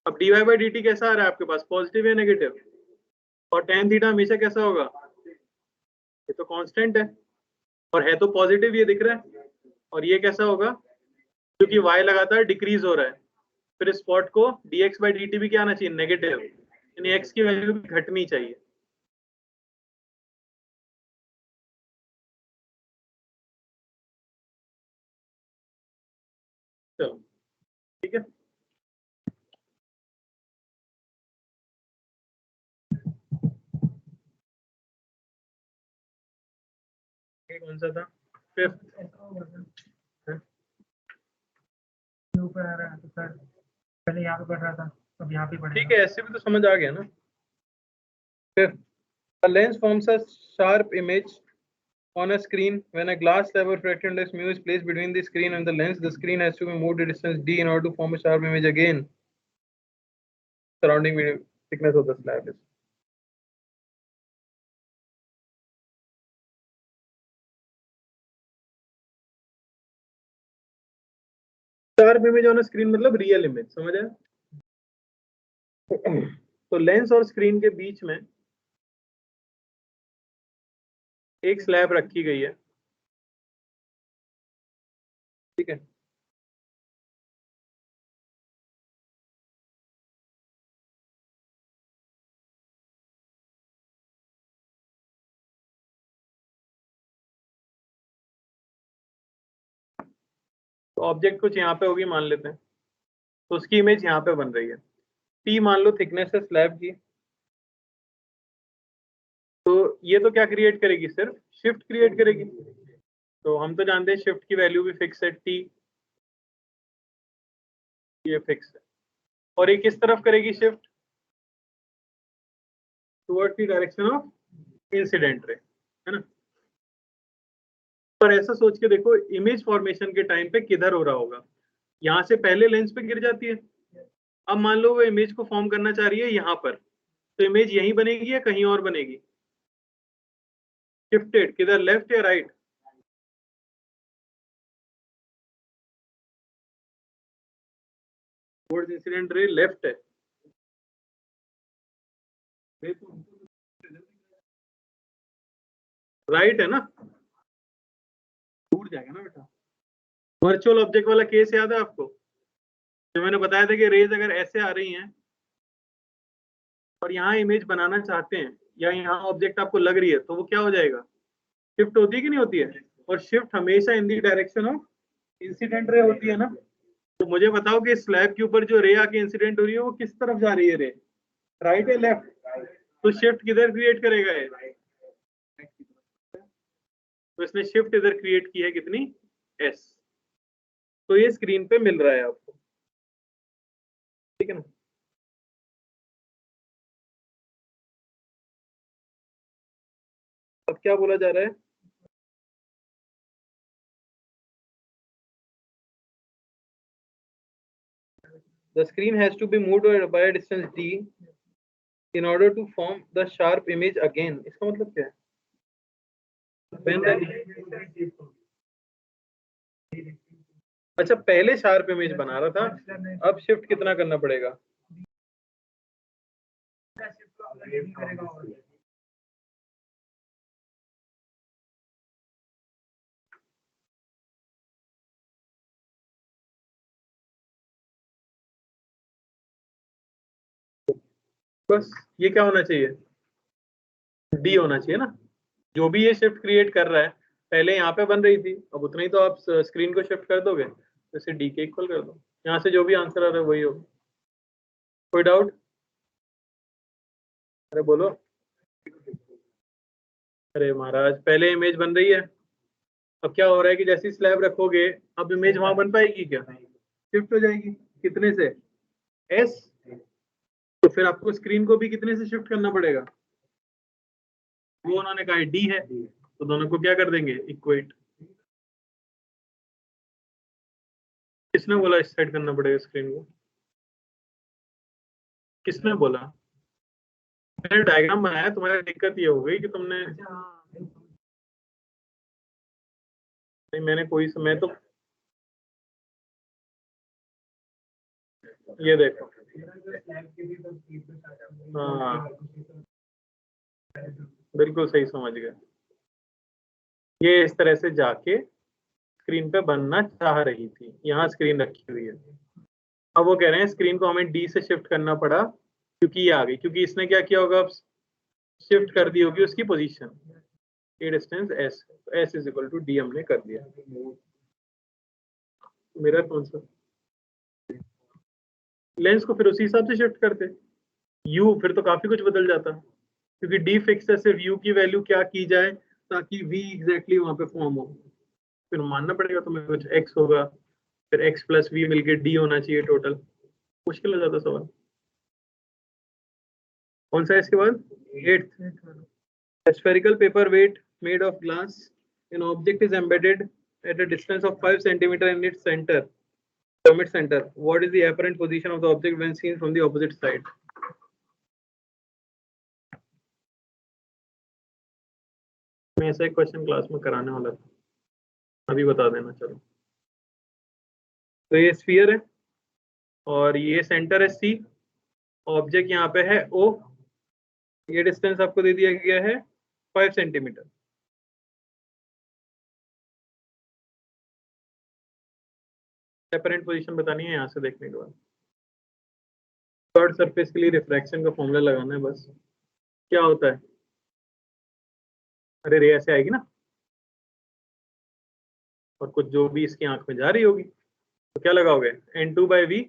अब d y by d t कैसा आ रहा है आपके पास, पॉजिटिव या नेगेटिव, और tan थीटा हमेशा कैसा होगा, ये तो कांस्टेंट है और है तो पॉजिटिव, ये दिख रहा है, और ये कैसा होगा क्योंकि y लगातार डिक्रीज हो रहा है, फिर इस स्पॉट को dx बाई dt भी क्या आना चाहिए, नेगेटिव, यानी x की वैल्यू भी घटनी चाहिए। चलो ठीक है, ये कौन सा था, फिफ्थ। ऊपर आ रहा है तो सर पहले यहाँ पे पढ़ रहा था अब यहाँ पे पढ़ ठीक है, ऐसे भी तो समझ आ गया ना। Fifth, a lens forms a sharp image on a screen when a glass slab or refracted index mu is placed between the screen and the lens. The screen has to be moved a distance d in order to form a sharp image again. Surrounding thickness of the slab is. Sharp image on a screen मतलब real image, समझ आया? तो लेंस और स्क्रीन के बीच में एक स्लैब रखी गई है, ठीक है, तो ऑब्जेक्ट कुछ यहाँ पे होगी मान लेते हैं, तो उसकी इमेज यहाँ पे बन रही है, टी मान लो थिकनेस है स्लैब की, तो ये तो क्या क्रिएट करेगी, सिर्फ शिफ्ट क्रिएट करेगी, तो हम तो जानते हैं शिफ्ट की वैल्यू भी फिक्स है टी, ये फिक्स है, और ये किस तरफ करेगी shift, towards the direction of incident रे, है ना। पर ऐसा सोच के देखो इमेज फॉर्मेशन के टाइम पे किधर हो रहा होगा, यहाँ से पहले लेंस पे गिर जाती है अब मान लो वो इमेज को फॉर्म करना चाह रही है यहाँ पर, तो इमेज यहीं बनेगी या कहीं और बनेगी? शिफ्टेड किधर, लेफ्ट या right? Towards incident ray left है। राइट है ना, दूर जाएगा ना बेटा। वर्चुअल ऑब्जेक्ट वाला केस याद है आपको, जो मैंने बताया था कि रेज अगर ऐसे आ रही हैं और यहाँ इमेज बनाना चाहते हैं या यहाँ ऑब्जेक्ट आपको लग रही है, तो वो क्या हो जाएगा, शिफ्ट होती है कि नहीं होती है? और शिफ्ट हमेशा in the direction of incident ray होती है ना। तो मुझे बताओ कि स्लैब के ऊपर जो रे आके इंसिडेंट हो रही है वो किस तरफ जा रही है रे, राइट या लेफ्ट? तो शिफ्ट किधर क्रिएट करेगा ये? तो इसने शिफ्ट इधर क्रिएट की है कितनी, एस। तो ये स्क्रीन पे मिल रहा है आपको, ठीक है ना। अब क्या बोला जा रहा है, the screen has to be moved by a distance d in order to form the sharp image again। इसका मतलब क्या है? अच्छा, पहले शार्प इमेज बना रहा था, अब शिफ्ट कितना करना पड़ेगा? बस ये क्या होना चाहिए, डी होना चाहिए ना। जो भी ये शिफ्ट क्रिएट कर रहा है, पहले यहाँ पे बन रही थी, अब उतना ही तो आप स्क्रीन को शिफ्ट कर दोगे, जैसे डी के इक्वल कर दो, यहाँ से जो भी आंसर आ रहा है वही होगा। कोई डाउट? अरे बोलो। अरे महाराज, पहले इमेज बन रही है, अब क्या हो रहा है कि जैसे स्लैब रखोगे, अब इमेज वहां बन पाएगी क्या? शिफ्ट हो जाएगी, कितने से, एस। तो फिर आपको स्क्रीन को भी कितने से शिफ्ट करना पड़ेगा? वो उन्होंने कहा डी है, तो दोनों को क्या कर देंगे, इक्वेट। किसने बोला इस साइड करना पड़ेगा स्क्रीन को? किसने बोला? मैंने डायग्राम बनाया, तुम्हारी दिक्कत ये हो गई कि तुमने, नहीं मैंने कोई समय तो, ये देखो, हाँ बिल्कुल सही समझ गए। ये इस तरह से जाके स्क्रीन पे बनना चाह रही थी, यहाँ स्क्रीन रखी हुई है। अब वो कह रहे हैं स्क्रीन को हमें डी से शिफ्ट करना पड़ा क्योंकि ये आ गई, क्योंकि इसने क्या किया होगा, शिफ्ट कर दी होगी उसकी पोजीशन, ये distance s, s is equal to d हमने कर दिया। मेरा कौन सा लेंस को फिर उसी हिसाब से शिफ्ट करते, यू फिर तो काफी कुछ बदल जाता, क्योंकि डी फिक्स है, सिर्फ यू की वैल्यू क्या की जाए ताकि वी एग्जैक्टली वहां पे फॉर्म हो। फिर मानना पड़ेगा तुम्हें कुछ एक्स होगा, फिर एक्स प्लस वी मिलके डी होना चाहिए टोटल, मुश्किल हो जाता सवाल। कौन सा है इसके बाद, 8th, spherical paper weight made of glass, an object is embedded at a distance of 5 centimeter in its center, from its center. What is the apparent position of the object when seen from the opposite side? मैं ऐसा एक क्वेश्चन क्लास में कराने वाला था, अभी बता देना चलो। तो ये स्फीयर है और ये सेंटर है सी, ऑब्जेक्ट यहाँ पे है ओ, ये डिस्टेंस आपको दे दिया गया है 5 सेंटीमीटर। अपरेंट पोजीशन बतानी है यहाँ से देखने के बाद। थर्ड सरफेस के लिए रिफ्रैक्शन का फॉर्मूला लगाना है बस। क्या होता है, अरे रे ऐसे आएगी ना, और कुछ जो भी इसकी आंख में जा रही होगी, तो क्या लगाओगे, n2 by v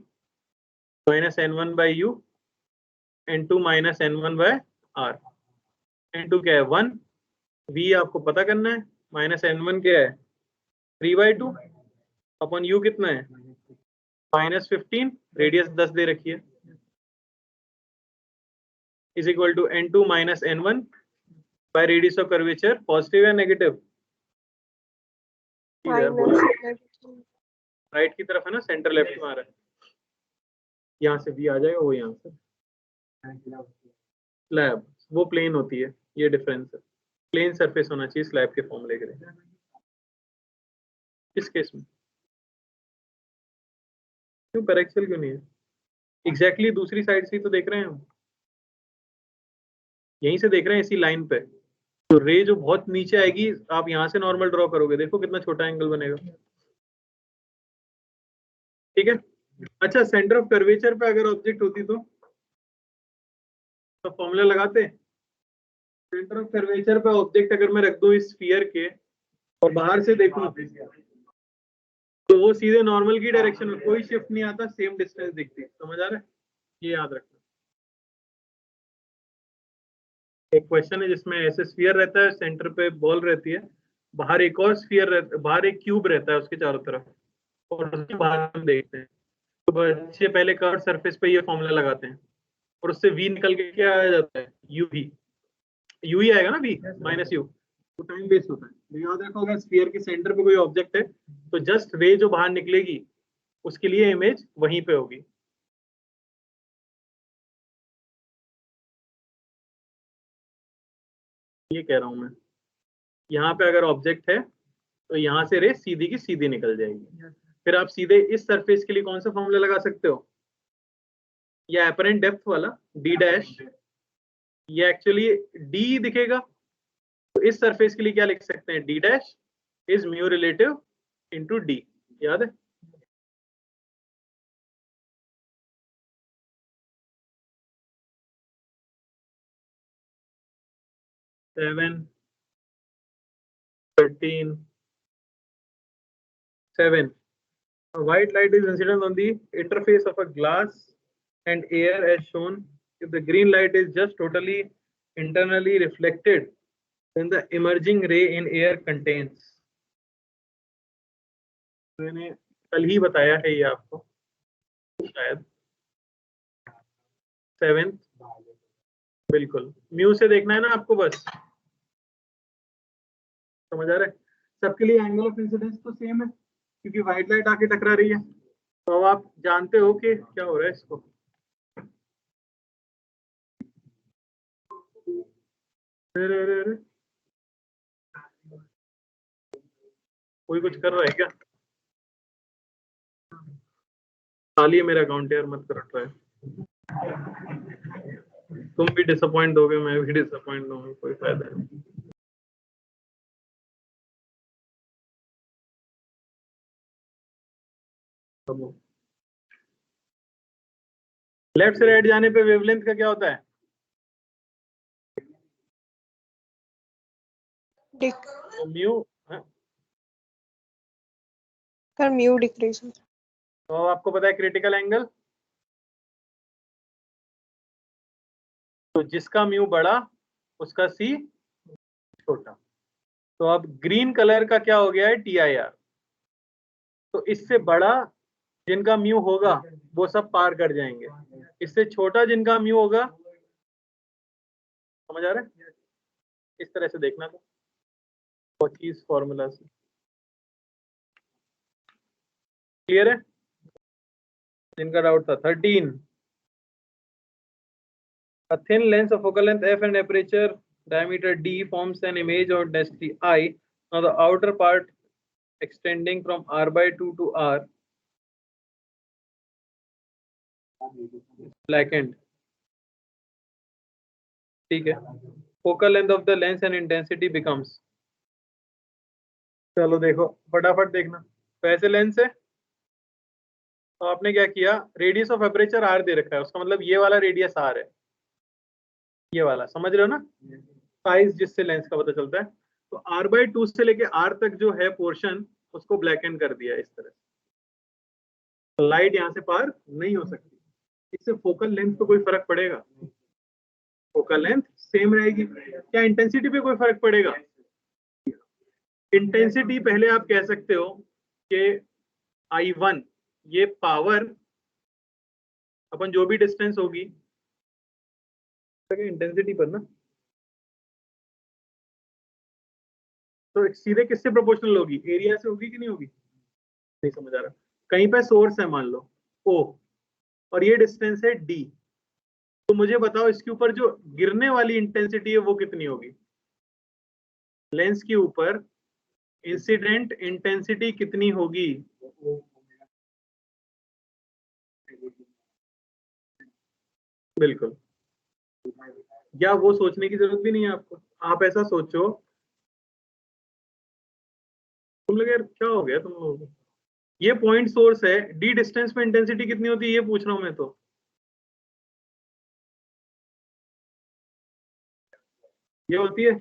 minus n1 by u, n2 minus n1 by r। n2 क्या है 1, v आपको पता करना है, माइनस n1 क्या है 3/2, अपॉन u कितना है माइनस 15, रेडियस 10 दे रखी है, is equal to n2 minus n1 by radius of curvature, positive या नेगेटिव? राइट की तरफ है ना, सेंटर लेफ्ट में आ रहा है। यहाँ से v आ जाएगा, वो यहाँ से स्लैब, वो प्लेन होती है, ये डिफरेंस है। प्लेन सरफेस होना चाहिए स्लैब के फॉर्मूले के लिए। इस केस में क्यों पैरेक्सियल क्यों नहीं है? एग्जैक्टली दूसरी साइड से ही तो देख रहे हैं हम, यहीं से देख रहे हैं इसी लाइन पे। तो रे जो बहुत नीचे आएगी, आप यहाँ से नॉर्मल ड्रॉ करोगे, देखो कितना छोटा एंगल बनेगा। ठीक है। अच्छा, सेंटर ऑफ कर्वेचर पे अगर ऑब्जेक्ट होती तो फॉर्मूला लगाते। सेंटर ऑफ कर्वेचर पे ऑब्जेक्ट अगर मैं रख दूं इस स्फीयर के और बाहर से देखूं तो वो सीधे नॉर्मल की डायरेक्शन में, कोई शिफ्ट नहीं आता, सेम डिस्टेंस दिखती है। समझ आ रहा है? ये याद रखना। एक क्वेश्चन है जिसमें ऐसे स्फीयर रहता है, सेंटर पे बॉल रहती है, बाहर एक और स्फीयर रहता है, बाहर एक क्यूब रहता है उसके चारों तरफ, और उसके बाहर हम देखते हैं। तो बच्चे पहले कर्व सरफेस पे ये फॉर्मूला लगाते हैं और उससे v निकल के क्या आ जाता है, u ही आएगा ना, v माइनस यू, तो टाइम वेस्ट होता है। तो याद रखो, अगर स्फीयर के सेंटर पे कोई ऑब्जेक्ट है तो जस्ट रे जो बाहर निकलेगी उसके लिए इमेज वहीं पे होगी। ये कह रहा हूं मैं, यहाँ पे अगर ऑब्जेक्ट है तो यहाँ से रे सीधी की सीधी निकल जाएगी। फिर आप सीधे इस सरफेस के लिए कौन सा फॉर्मूला लगा सकते हो, या एपरेंट डेप्थ वाला d डैश, ये एक्चुअली d दिखेगा, तो इस सरफेस के लिए क्या लिख सकते हैं, d dash is mu relative into d। याद है? Seven 13 7 white light is incident on the interface of a glass and air as shown. If the green light is just totally internally reflected, then the emerging ray in air contains. मैंने कल ही बताया है ये आपको शायद, 7th, बिल्कुल म्यू से देखना है ना आपको, बस समझ आ रहा है? सबके लिए एंगल ऑफ इंसिडेंस तो सेम है क्योंकि व्हाइट लाइट आके टकरा रही है, तो अब आप जानते हो कि क्या हो रहा है इसको। अरे कोई कुछ कर रहा है क्या? खाली है मेरा अकाउंट यार, मत करो ट्राई। तुम भी डिसअपॉइंट दोगे, मैं भी डिसअपॉइंट होंगे, कोई फायदा नहीं। लेफ्ट से राइट जाने पे वेवलेंथ का क्या होता है? तो म्यू, सर म्यू डिक्रीज। तो आपको पता है क्रिटिकल एंगल, तो जिसका म्यू बड़ा उसका सी छोटा। तो अब ग्रीन कलर का क्या हो गया है, TIR। तो इससे बड़ा जिनका म्यू होगा वो सब पार कर जाएंगे, इससे छोटा जिनका म्यू होगा, समझ आ रहा है? इस तरह से देखना था 25 फॉर्मूला से। क्लियर है? जिनका डाउट था 13, a thin lens of focal length f and aperture diameter d forms an image of density I. Now the outer part extending from r/2 to r blackened. ठीक है, focal length of the lens and intensity becomes, चलो देखो फटाफट देखना। तो ऐसे लेंस है, तो आपने क्या किया, रेडियस ऑफ एपरेचर r दे रखा है, उसका मतलब ये वाला रेडियस r है, ये वाला, समझ रहे हो ना, साइज जिससे लेंस का पता चलता है। तो r/2 से लेके r तक जो है पोर्शन, उसको ब्लैकन कर दिया इस तरह से, लाइट यहाँ से पार नहीं हो सकती। इससे फोकल लेंथ पे कोई फर्क पड़ेगा? फोकल लेंथ सेम रहेगी। क्या इंटेंसिटी पे कोई फर्क पड़ेगा? इंटेंसिटी पहले आप कह सकते हो कि I1, ये पावर अपन जो भी डिस्टेंस होगी इंटेंसिटी पर ना, तो सीधे किससे प्रोपोर्शनल होगी, एरिया से होगी कि नहीं होगी? नहीं समझ आ रहा। कहीं पे सोर्स है मान लो O, और ये डिस्टेंस है d। तो मुझे बताओ इसके ऊपर जो गिरने वाली इंटेंसिटी है वो कितनी होगी? लेंस के ऊपर इंसिडेंट इंटेंसिटी कितनी होगी? बिल्कुल, या वो सोचने की जरूरत भी नहीं है आपको। आप ऐसा सोचो, तुम लोग यार क्या हो गया तुम लोगों को? ये पॉइंट सोर्स है, डी डिस्टेंस पे इंटेंसिटी कितनी होती है ये पूछ रहा हूं मैं। तो ये होती है।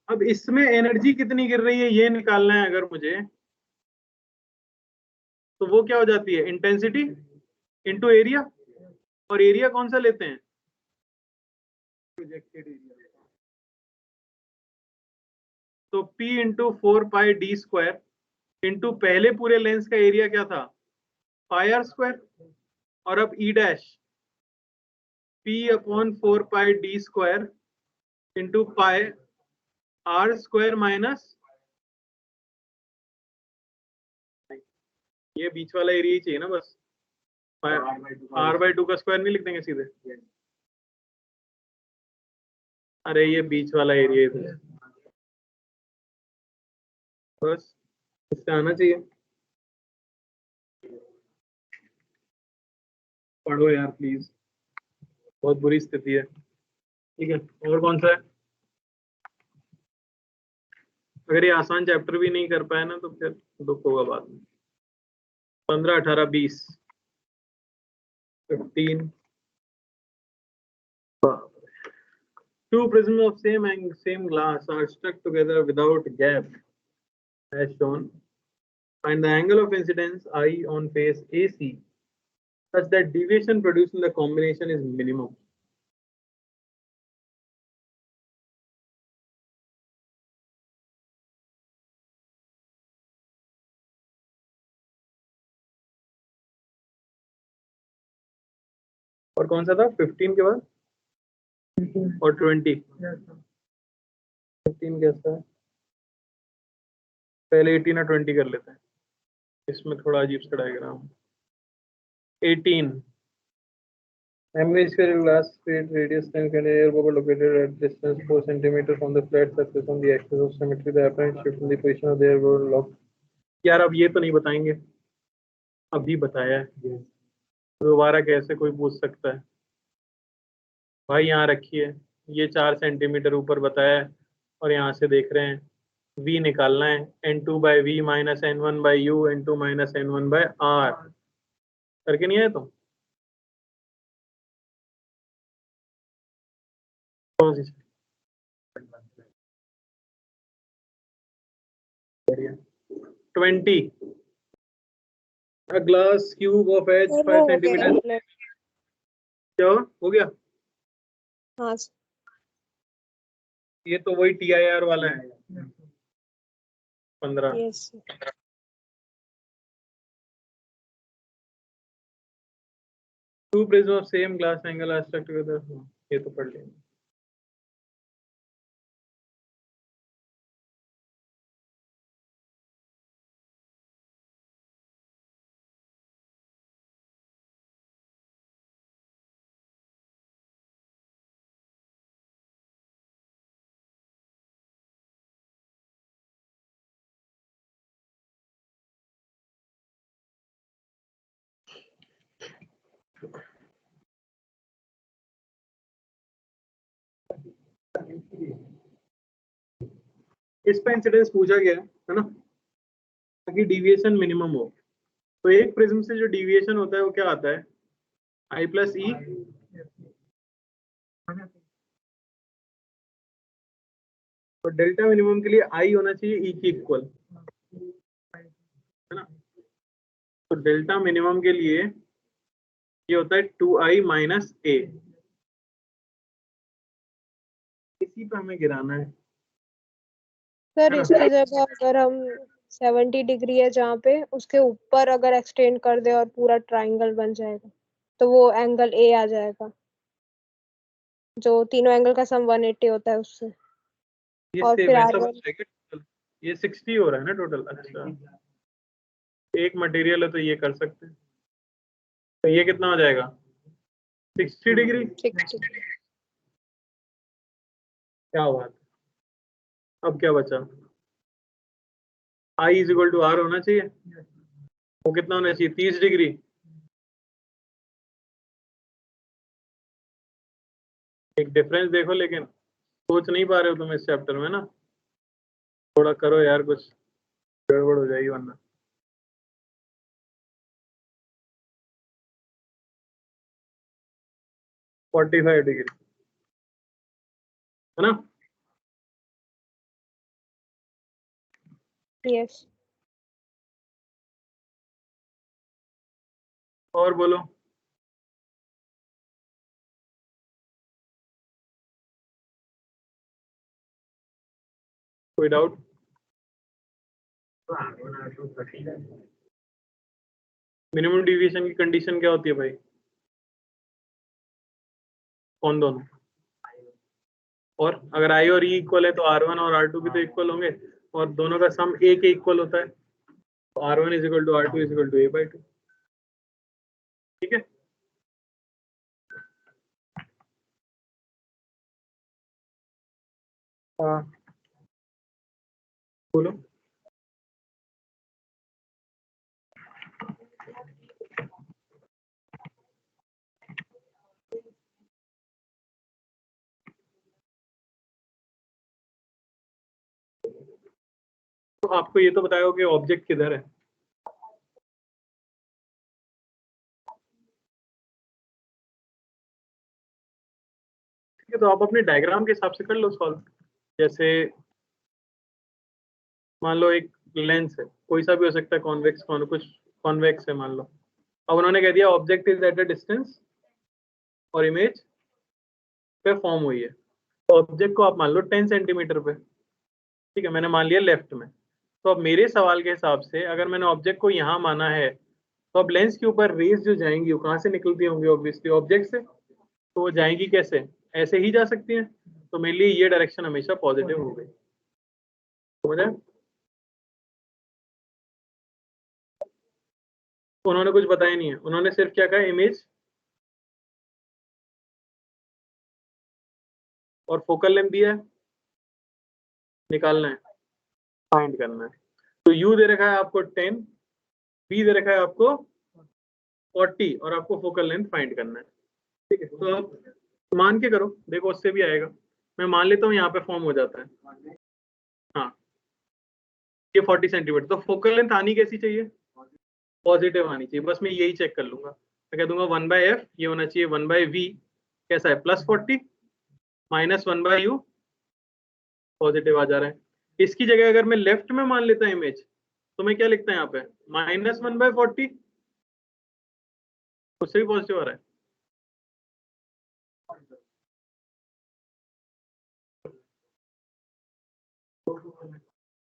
अब इसमें एनर्जी कितनी गिर रही है ये निकालना है अगर मुझे, तो वो क्या हो जाती है? Intensity into area. और एरिया कौन सा लेते हैं? Projected area. तो P इंटू 4πd² इंटू पहले पूरे लेंस का एरिया क्या था? πr²। और अब E dash P/4πd² into πr² minus ये बीच वाला एरिया ही चाहिए ना बस। r/2 का स्क्वायर नहीं लिख देंगे सीधे? अरे ये बीच वाला एरिया इधर बस इससे आना चाहिए। पढ़ो यार प्लीज, बहुत बुरी स्थिति है। ठीक है, और कौन सा है? अगर ये आसान चैप्टर भी नहीं कर पाए ना तो फिर दुख होगा बाद में। 15, 18, 20, 15। Two prisms of same glass are stuck together without gap as shown. Find the angle of incidence I on face AC such that deviation produced in the combination is minimum. और कौन सा था 15 के बाद? और 20? 15 कैसा है? पहले 18 और 20 कर लेते हैं, इसमें थोड़ा अजीब सा diagram. 18 Hemispherical glass plate radius 10 and air bubble located at distance 4 cm from the flat surface on the axis of symmetry. The apparent shift in the position of the air bubble locked. यार अब ये तो नहीं बताएंगे, अभी बताया है, दोबारा कैसे कोई पूछ सकता है? भाई यहाँ रखिए, ये 4 सेंटीमीटर ऊपर बताया है और यहाँ से देख रहे हैं v निकालना है, n2/v minus n1/u n2 minus n1/r। करके नहीं आए तुम? कौन सी? बढ़िया। 20 a glass cube of h और 5 वो हो सेंटीमीटर। गया। क्या हो गया? हाँ ये तो वही TIR वाला है 15। Yes. Two prisms of same glass angle are stuck together। ये तो पढ़ लेंगे। इस पे इंसिडेंस पूछा गया है ना, ताकि डिविएशन मिनिमम हो। तो एक प्रिज्म से जो डिविएशन होता है वो क्या आता है? I+E। तो डेल्टा मिनिमम के लिए I होना चाहिए E की इक्वल, है ना? तो डेल्टा मिनिमम के लिए ये होता है 2I माइनस A। इसी पे हमें गिराना है। सर इसकी जगह अगर हम 70 डिग्री है जहाँ पे, उसके ऊपर अगर एक्सटेंड कर दे और पूरा ट्रायंगल बन जाएगा तो वो एंगल ए आ जाएगा, जो तीनों एंगल का सम 180 होता है उससे। ये और से फिर वैसा R1 बन जाएगा total। ये 60 हो रहा है ना टोटल? अच्छा, एक मटेरियल है तो ये कर सकते हैं। तो ये कितना हो जाएगा 60 डिग्री। 60। क्या बात, अब क्या बचा, I is equal to R होना चाहिए, वो कितना होना चाहिए 30 डिग्री। एक डिफरेंस देखो, लेकिन सोच नहीं पा रहे हो तुम इस चैप्टर में ना, थोड़ा करो यार, कुछ गड़बड़ हो जाएगी वरना। फोर्टी 45 डिग्री है ना। यस। और बोलो, कोई डाउट। तो R1 R2 30 है। मिनिमम डिविएशन की कंडीशन क्या होती है भाई, कौन दोनों, और अगर आई और ई इक्वल है तो R1 और R2 भी तो इक्वल होंगे, और दोनों का सम ए के इक्वल होता है, तो R1 is equal to R2 is equal to A/2। ठीक है, हाँ बोलो। तो आपको ये तो बताया हो कि ऑब्जेक्ट किधर है, ठीक है, तो आप अपने डायग्राम के हिसाब से कर लो सॉल्व। जैसे मान लो एक लेंस है, कोई सा भी हो सकता है, कॉन्वेक्स कुछ कॉन्वेक्स है मान लो। अब उन्होंने कह दिया object is at a distance और इमेज पे फॉर्म हुई है, तो ऑब्जेक्ट को आप मान लो 10 सेंटीमीटर पे, ठीक है, मैंने मान लिया लेफ्ट में। तो अब मेरे सवाल के हिसाब से अगर मैंने ऑब्जेक्ट को यहाँ माना है, तो अब लेंस के ऊपर रेज जो जाएंगी वो कहाँ से निकलती होंगी, ऑब्वियसली ऑब्जेक्ट से, तो वो जाएंगी कैसे, ऐसे ही जा सकती हैं, तो मेरे लिए ये डायरेक्शन हमेशा पॉजिटिव हो गई। समझ आया? उन्होंने कुछ बताया नहीं है, उन्होंने सिर्फ क्या कहा, इमेज और फोकल लेंथ दिया है, निकालना है, फाइंड करना है। तो यू दे रखा है आपको 10, बी दे रखा है आपको 40, और आपको फोकल लेंथ फाइंड करना है। ठीक है, तो आप मान के करो, देखो उससे भी आएगा। मैं मान लेता हूँ यहाँ पे फॉर्म हो जाता है, हाँ ये 40 सेंटीमीटर, तो फोकल लेंथ आनी कैसी चाहिए, पॉजिटिव आनी चाहिए, बस मैं यही चेक कर लूंगा। मैं कह दूंगा 1/f ये होना चाहिए 1/v, कैसा है +40 -1/u, पॉजिटिव आ जा रहा है। इसकी जगह अगर मैं लेफ्ट में मान लेता इमेज, तो मैं क्या लिखता है यहाँ पे -1/40, उससे भी पॉजिटिव आ रहा है।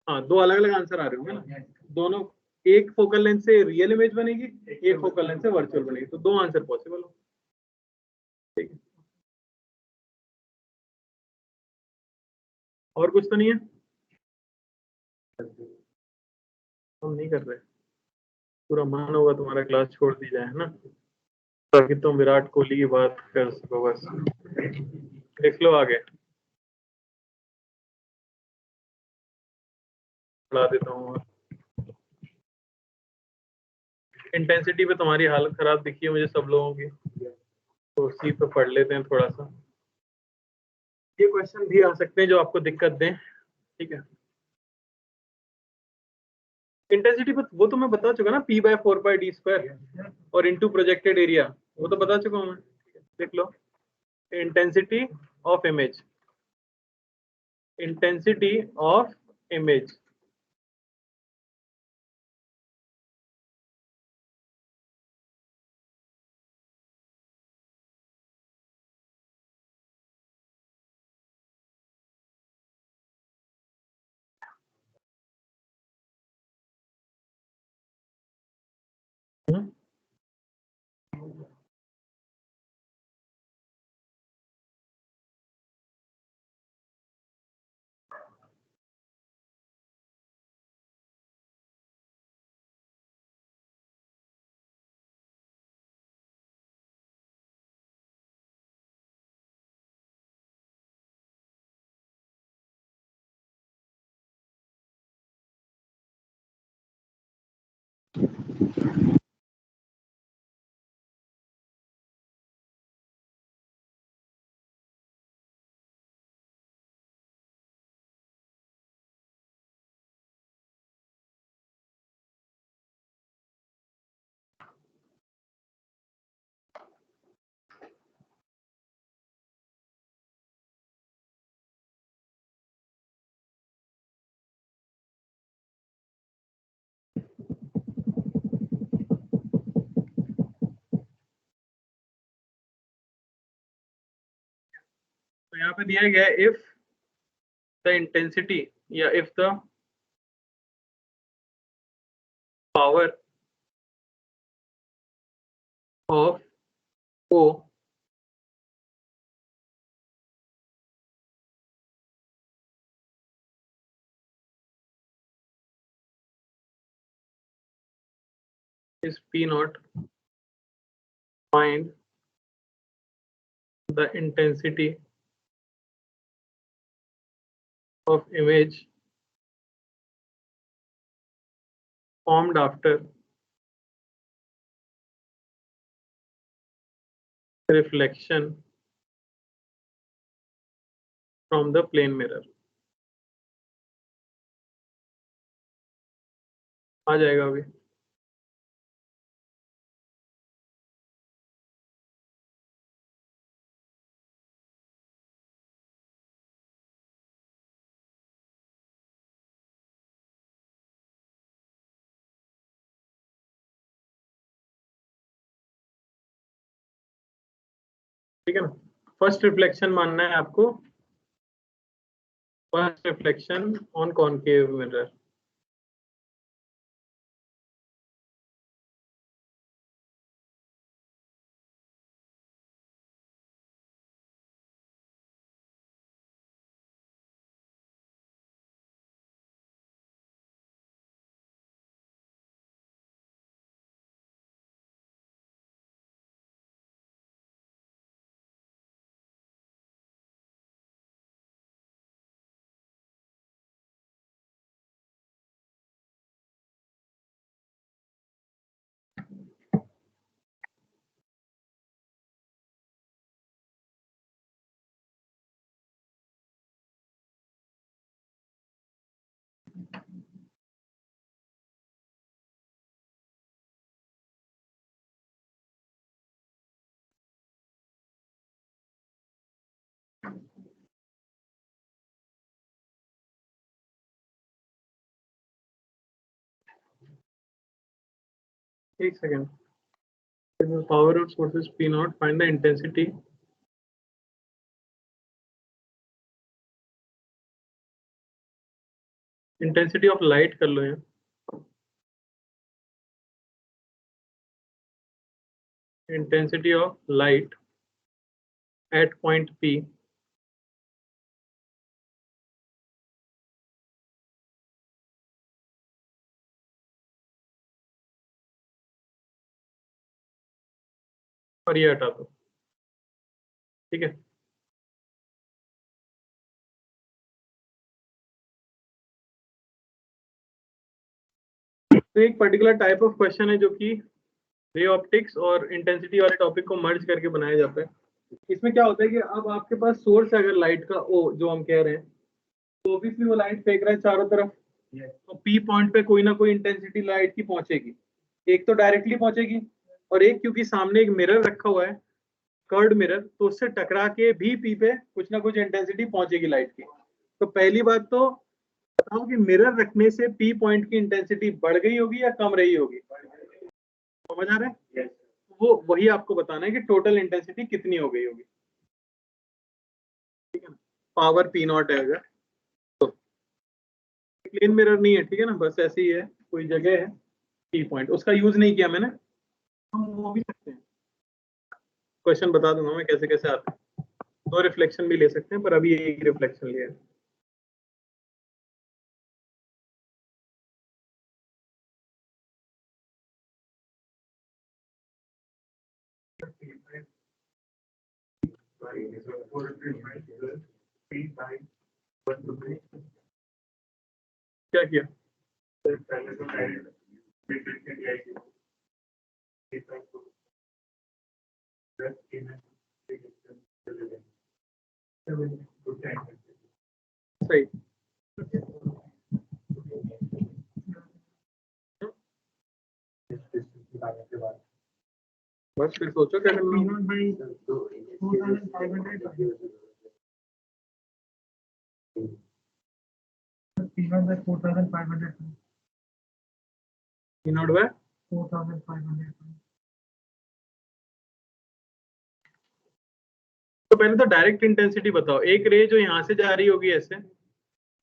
हाँ दो अलग अलग आंसर आ रहे होंगे ना दोनों, एक फोकल लेंथ से रियल इमेज बनेगी, एक फोकल लेंथ से वर्चुअल बनेगी, तो दो आंसर पॉसिबल हो। ठीक है, और कुछ तो नहीं है, हम नहीं कर रहे, पूरा मन होगा तुम्हारा क्लास छोड़ दी जाए, है ना, ताकि तुम विराट कोहली की बात कर सको बस। लिख लो आगे, पढ़ा देता हूँ। इंटेंसिटी पे तुम्हारी हालत खराब दिखी है मुझे सब लोगों की, तो उसी पे पढ़ लेते हैं थोड़ा सा। ये क्वेश्चन भी आ सकते हैं जो आपको दिक्कत दें, ठीक है। इंटेंसिटी पर वो तो मैं बता चुका ना, P/4πd² और इनटू प्रोजेक्टेड एरिया, वो तो बता चुका हूँ मैं। देख लो, intensity of image, intensity of image यहाँ पे दिया गया है इफ द इंटेंसिटी या if the power of O is P naught, find the intensity of image formed after reflection from the plane mirror. आ जाएगा अभी। ठीक है ना, फर्स्ट रिफ्लेक्शन मानना है आपको, first reflection on concave mirror. एक second, power of sources P naught, find the intensity of light कर लो यहाँ, intensity of light at point P और ये हटा दो। ठीक है, तो एक पर्टिकुलर टाइप ऑफ क्वेश्चन है जो कि रे ऑप्टिक्स और इंटेंसिटी वाले टॉपिक को मर्ज करके बनाया जाता है। इसमें क्या होता है कि अब आपके पास सोर्स है अगर लाइट का O जो हम कह रहे हैं, तो ऑब्वियसली वो लाइट फेंक रहा है चारों तरफ, तो P पॉइंट पे कोई ना कोई इंटेंसिटी लाइट की पहुंचेगी। एक तो डायरेक्टली पहुंचेगी और एक क्योंकि सामने एक मिरर रखा हुआ है, कर्ड मिरर, तो उससे टकरा के भी P पे कुछ ना कुछ इंटेंसिटी पहुंचेगी लाइट की। तो पहली बात तो बताओ कि मिरर रखने से P पॉइंट की इंटेंसिटी बढ़ गई होगी या कम रही होगी? समझ आ रहा है? वो वही आपको बताना है कि टोटल इंटेंसिटी कितनी हो गई होगी। ठीक है ना, पावर P नॉट है अगर तो प्लेन मिरर नहीं है, ठीक है ना, बस ऐसे ही है, कोई जगह है P पॉइंट, उसका यूज नहीं किया मैंने, हम वो भी सकते हैं, क्वेश्चन बता दूंगा मैं कैसे कैसे आता है। दो रिफ्लेक्शन भी ले सकते हैं पर अभी एक रिफ्लेक्शन लिया है। क्या किया? सही, बस फिर सोचो क्या करना है। P नॉट बाय 4,500 तो पहले तो डायरेक्ट इंटेंसिटी बताओ। एक रे जो यहाँ से जा रही होगी ऐसे,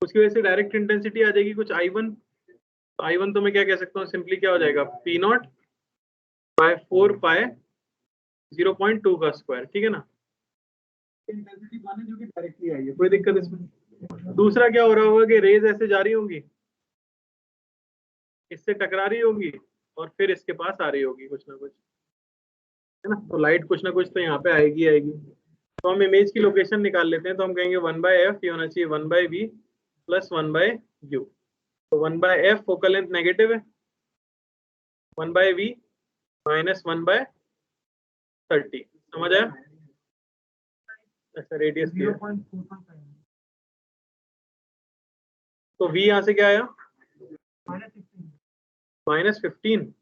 उसकी वजह से डायरेक्ट इंटेंसिटी आ जाएगी कुछ I1। तो I1 तो मैं क्या कह सकता हूँ, सिंपली क्या हो जाएगा, P0 बाय 4 पाई 0.2 का स्क्वायर, ठीक है ना। इंटेंसिटी माने जो कि डायरेक्टली आई है, कोई दिक्कत इसमें। दूसरा क्या हो रहा होगा कि रेज ऐसे जा रही होंगी, इससे टकरा रही होंगी और फिर इसके पास आ रही होगी कुछ ना कुछ, है ना। तो लाइट कुछ ना कुछ तो यहाँ पे आएगी आएगी। तो हम इमेज की लोकेशन निकाल लेते हैं। तो हम कहेंगे 1/f ये होना चाहिए 1/v प्लस 1/u। तो 1/f फोकल लेंथ नेगेटिव है, 1/v माइनस 1/30, समझ आया। अच्छा रेडियस दिया, 0.4 तो v यहाँ से क्या आया, -16 -15।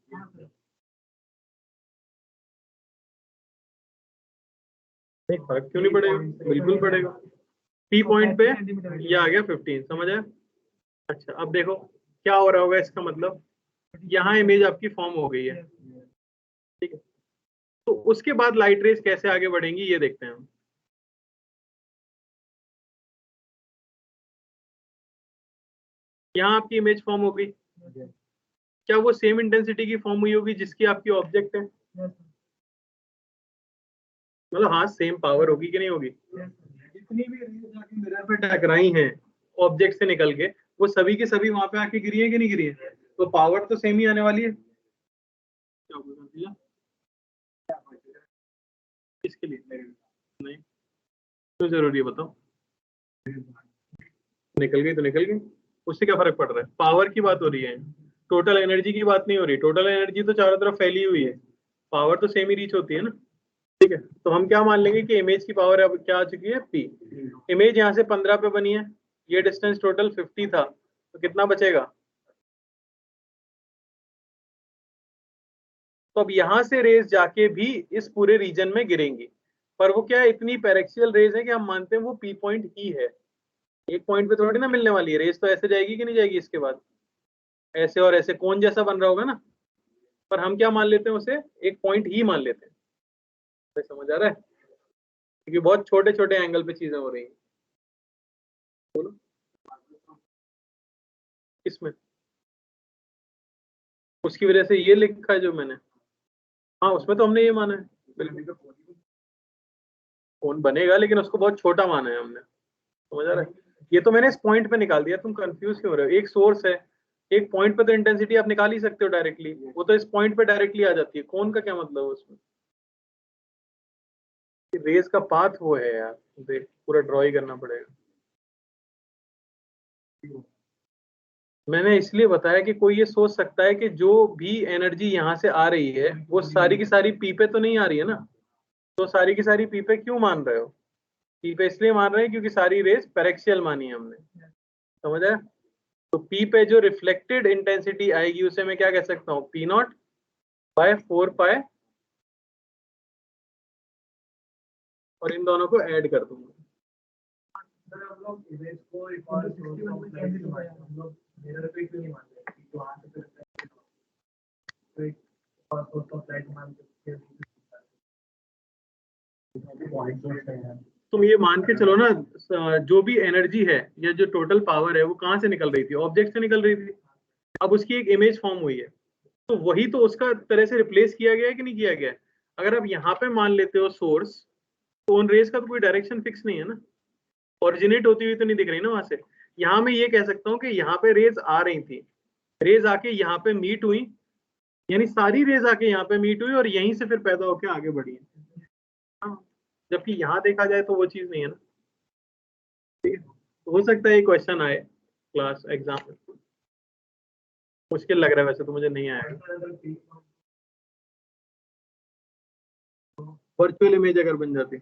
नहीं फर्क क्यों नहीं पड़ेगा, बिल्कुल पड़ेगा। P पॉइंट पे ये आ गया 15, समझ आया। अच्छा अब देखो क्या हो रहा होगा, इसका मतलब यहाँ इमेज आपकी फॉर्म हो गई है, ठीक है। तो उसके बाद लाइट रेस कैसे आगे बढ़ेंगी ये देखते हैं हम। यहाँ आपकी इमेज फॉर्म हो गई, क्या वो सेम इंटेंसिटी की फॉर्म हुई होगी जिसकी आपकी ऑब्जेक्ट है, मतलब हाँ सेम पावर होगी कि नहीं होगी। जितनी भी रेज जाके मिरर पे टकराई हैं ऑब्जेक्ट से निकल के, वो सभी के सभी वहां पे आके गिरी है कि नहीं गिरी है, तो पावर तो सेम ही आने वाली है। क्या बोल रहा इसके लिए नहीं तो जरूरी है, बताओ। निकल गई तो निकल गई, उससे क्या फर्क पड़ रहा है। पावर की बात हो रही है, टोटल एनर्जी की बात नहीं हो रही। टोटल एनर्जी तो चारों तरफ फैली हुई है, पावर तो सेम ही रीच होती है ना, ठीक है। तो हम क्या मान लेंगे कि इमेज की पावर अब क्या आ चुकी है, P। इमेज यहाँ से 15 पे बनी है, ये डिस्टेंस टोटल 50 था, तो कितना बचेगा। तो अब यहाँ से रेज जाके भी इस पूरे रीजन में गिरेंगी, पर वो क्या है, इतनी पैरेक्सियल रेज है कि हम मानते हैं वो P पॉइंट ही है। एक पॉइंट पे थोड़ी ना मिलने वाली है रेज, तो ऐसे जाएगी कि नहीं जाएगी, इसके बाद ऐसे और ऐसे कोन जैसा बन रहा होगा ना, पर हम क्या मान लेते हैं उसे, एक पॉइंट ही मान लेते हैं। तो समझ आ रहा है, क्योंकि बहुत छोटे छोटे एंगल पे चीजें हो रही हैं। बोलो किसमें, उसकी वजह से ये लिखा है जो मैंने, हाँ उसमें तो हमने ये माना है, बिल्कुल कोन बनेगा लेकिन उसको बहुत छोटा माना है हमने, समझ आ रहा है। ये तो मैंने इस पॉइंट पे निकाल दिया, तुम कंफ्यूज क्यों हो रहे हो। एक सोर्स है, एक पॉइंट पे तो इंटेंसिटी आप निकाल ही सकते हो डायरेक्टली, वो तो इस पॉइंट पे डायरेक्टली आ जाती है। कोन का क्या मतलब है उसमें, रेज का पाथ वो है यार, देख पूरा ड्रॉ ही करना पड़ेगा। मैंने इसलिए बताया कि कोई ये सोच सकता है कि जो भी एनर्जी यहाँ से आ रही है वो सारी की सारी पी पे तो नहीं आ रही है ना, तो सारी की सारी पी पे क्यों मान रहे हो। पी पे इसलिए मान रहे हैं क्योंकि सारी रेस पेरेक्सियल मानी है हमने, समझ आया। तो पी पे जो रिफ्लेक्टेड इंटेंसिटी आएगी उसे मैं क्या कह सकता हूँ, P0 बाय 4 पाई, और इन दोनों को ऐड कर दूंगा। सर हम लोग इमेज को एक और हम लोग मिरर पे क्यों नहीं मान रहे कि वहां से तो एक और सोर्स ऑफ लाइट मान के तुम ये मान के चलो ना, जो भी एनर्जी है या जो टोटल पावर है वो कहाँ से निकल रही थी, ऑब्जेक्ट से निकल रही थी। अब उसकी एक इमेज फॉर्म हुई है, तो वही तो उसका तरह से रिप्लेस किया गया है कि नहीं किया गया है। अगर आप यहाँ पे मान लेते हो सोर्स, तो उन रेज का तो कोई डायरेक्शन फिक्स नहीं है ना, ओरिजिनेट होती हुई तो नहीं दिख रही ना वहां से। यहाँ मैं ये कह सकता हूँ कि यहाँ पे रेज आ रही थी, रेज आके यहाँ पे मीट हुई, यानी सारी रेज आके यहाँ पे मीट हुई और यहीं से फिर पैदा होकर आगे बढ़ी है। हाँ, जबकि यहाँ देखा जाए तो वो चीज नहीं है ना, ठीक है। तो हो सकता है ये क्वेश्चन आए क्लास एग्जाम में, मुश्किल लग रहा है वैसे तो मुझे, नहीं आएगा। वर्चुअल इमेज अगर बन जाती,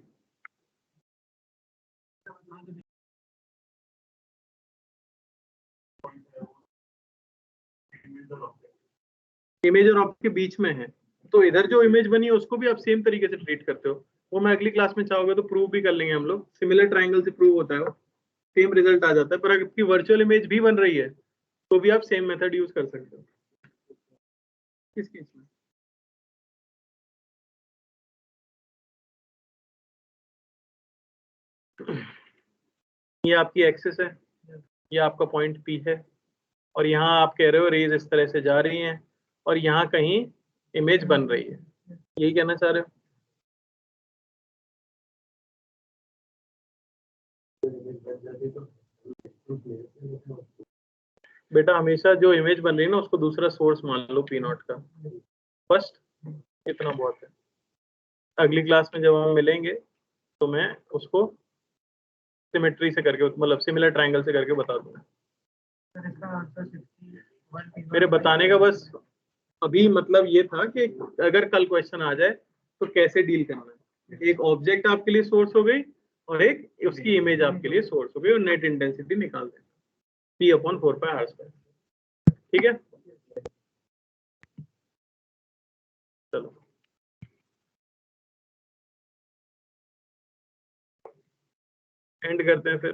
इमेज और ऑब्जेक्ट के बीच में है, तो इधर जो इमेज बनी है उसको भी आप सेम तरीके से ट्रीट करते हो। वो मैं अगली क्लास में चाहोगे तो प्रूव भी कर लेंगे हम लोग, सिमिलर ट्रायंगल से प्रूव होता है वो, सेम रिजल्ट आ जाता है। पर अगर आपकी वर्चुअल इमेज भी बन रही है तो भी आप सेम मेथड यूज कर सकते हो। किस केस में, ये आपकी एक्सिस है, ये आपका पॉइंट P है, और यहाँ आप कह रहे हो रेज इस तरह से जा रही हैं और यहाँ कहीं इमेज बन रही है, यही कहना चाह रहे हो? बेटा हमेशा जो इमेज बन रही है ना उसको दूसरा सोर्स मान लो P0 का, फर्स्ट इतना बहुत है। अगली क्लास में जब हम मिलेंगे तो मैं उसको सिमेट्री से करके, मतलब सिमिलर ट्रायंगल से करके बता दूंगा। सर इसका आंसर 61 मेरे बताने का बस अभी मतलब ये था कि अगर कल क्वेश्चन आ जाए तो कैसे डील करना है। एक ऑब्जेक्ट आपके लिए सोर्स हो गई और एक उसकी इमेज आपके लिए सोर्स हो गई, और नेट इंटेंसिटी निकाल दें P/4πr²। ठीक है, चलो एंड करते हैं फिर।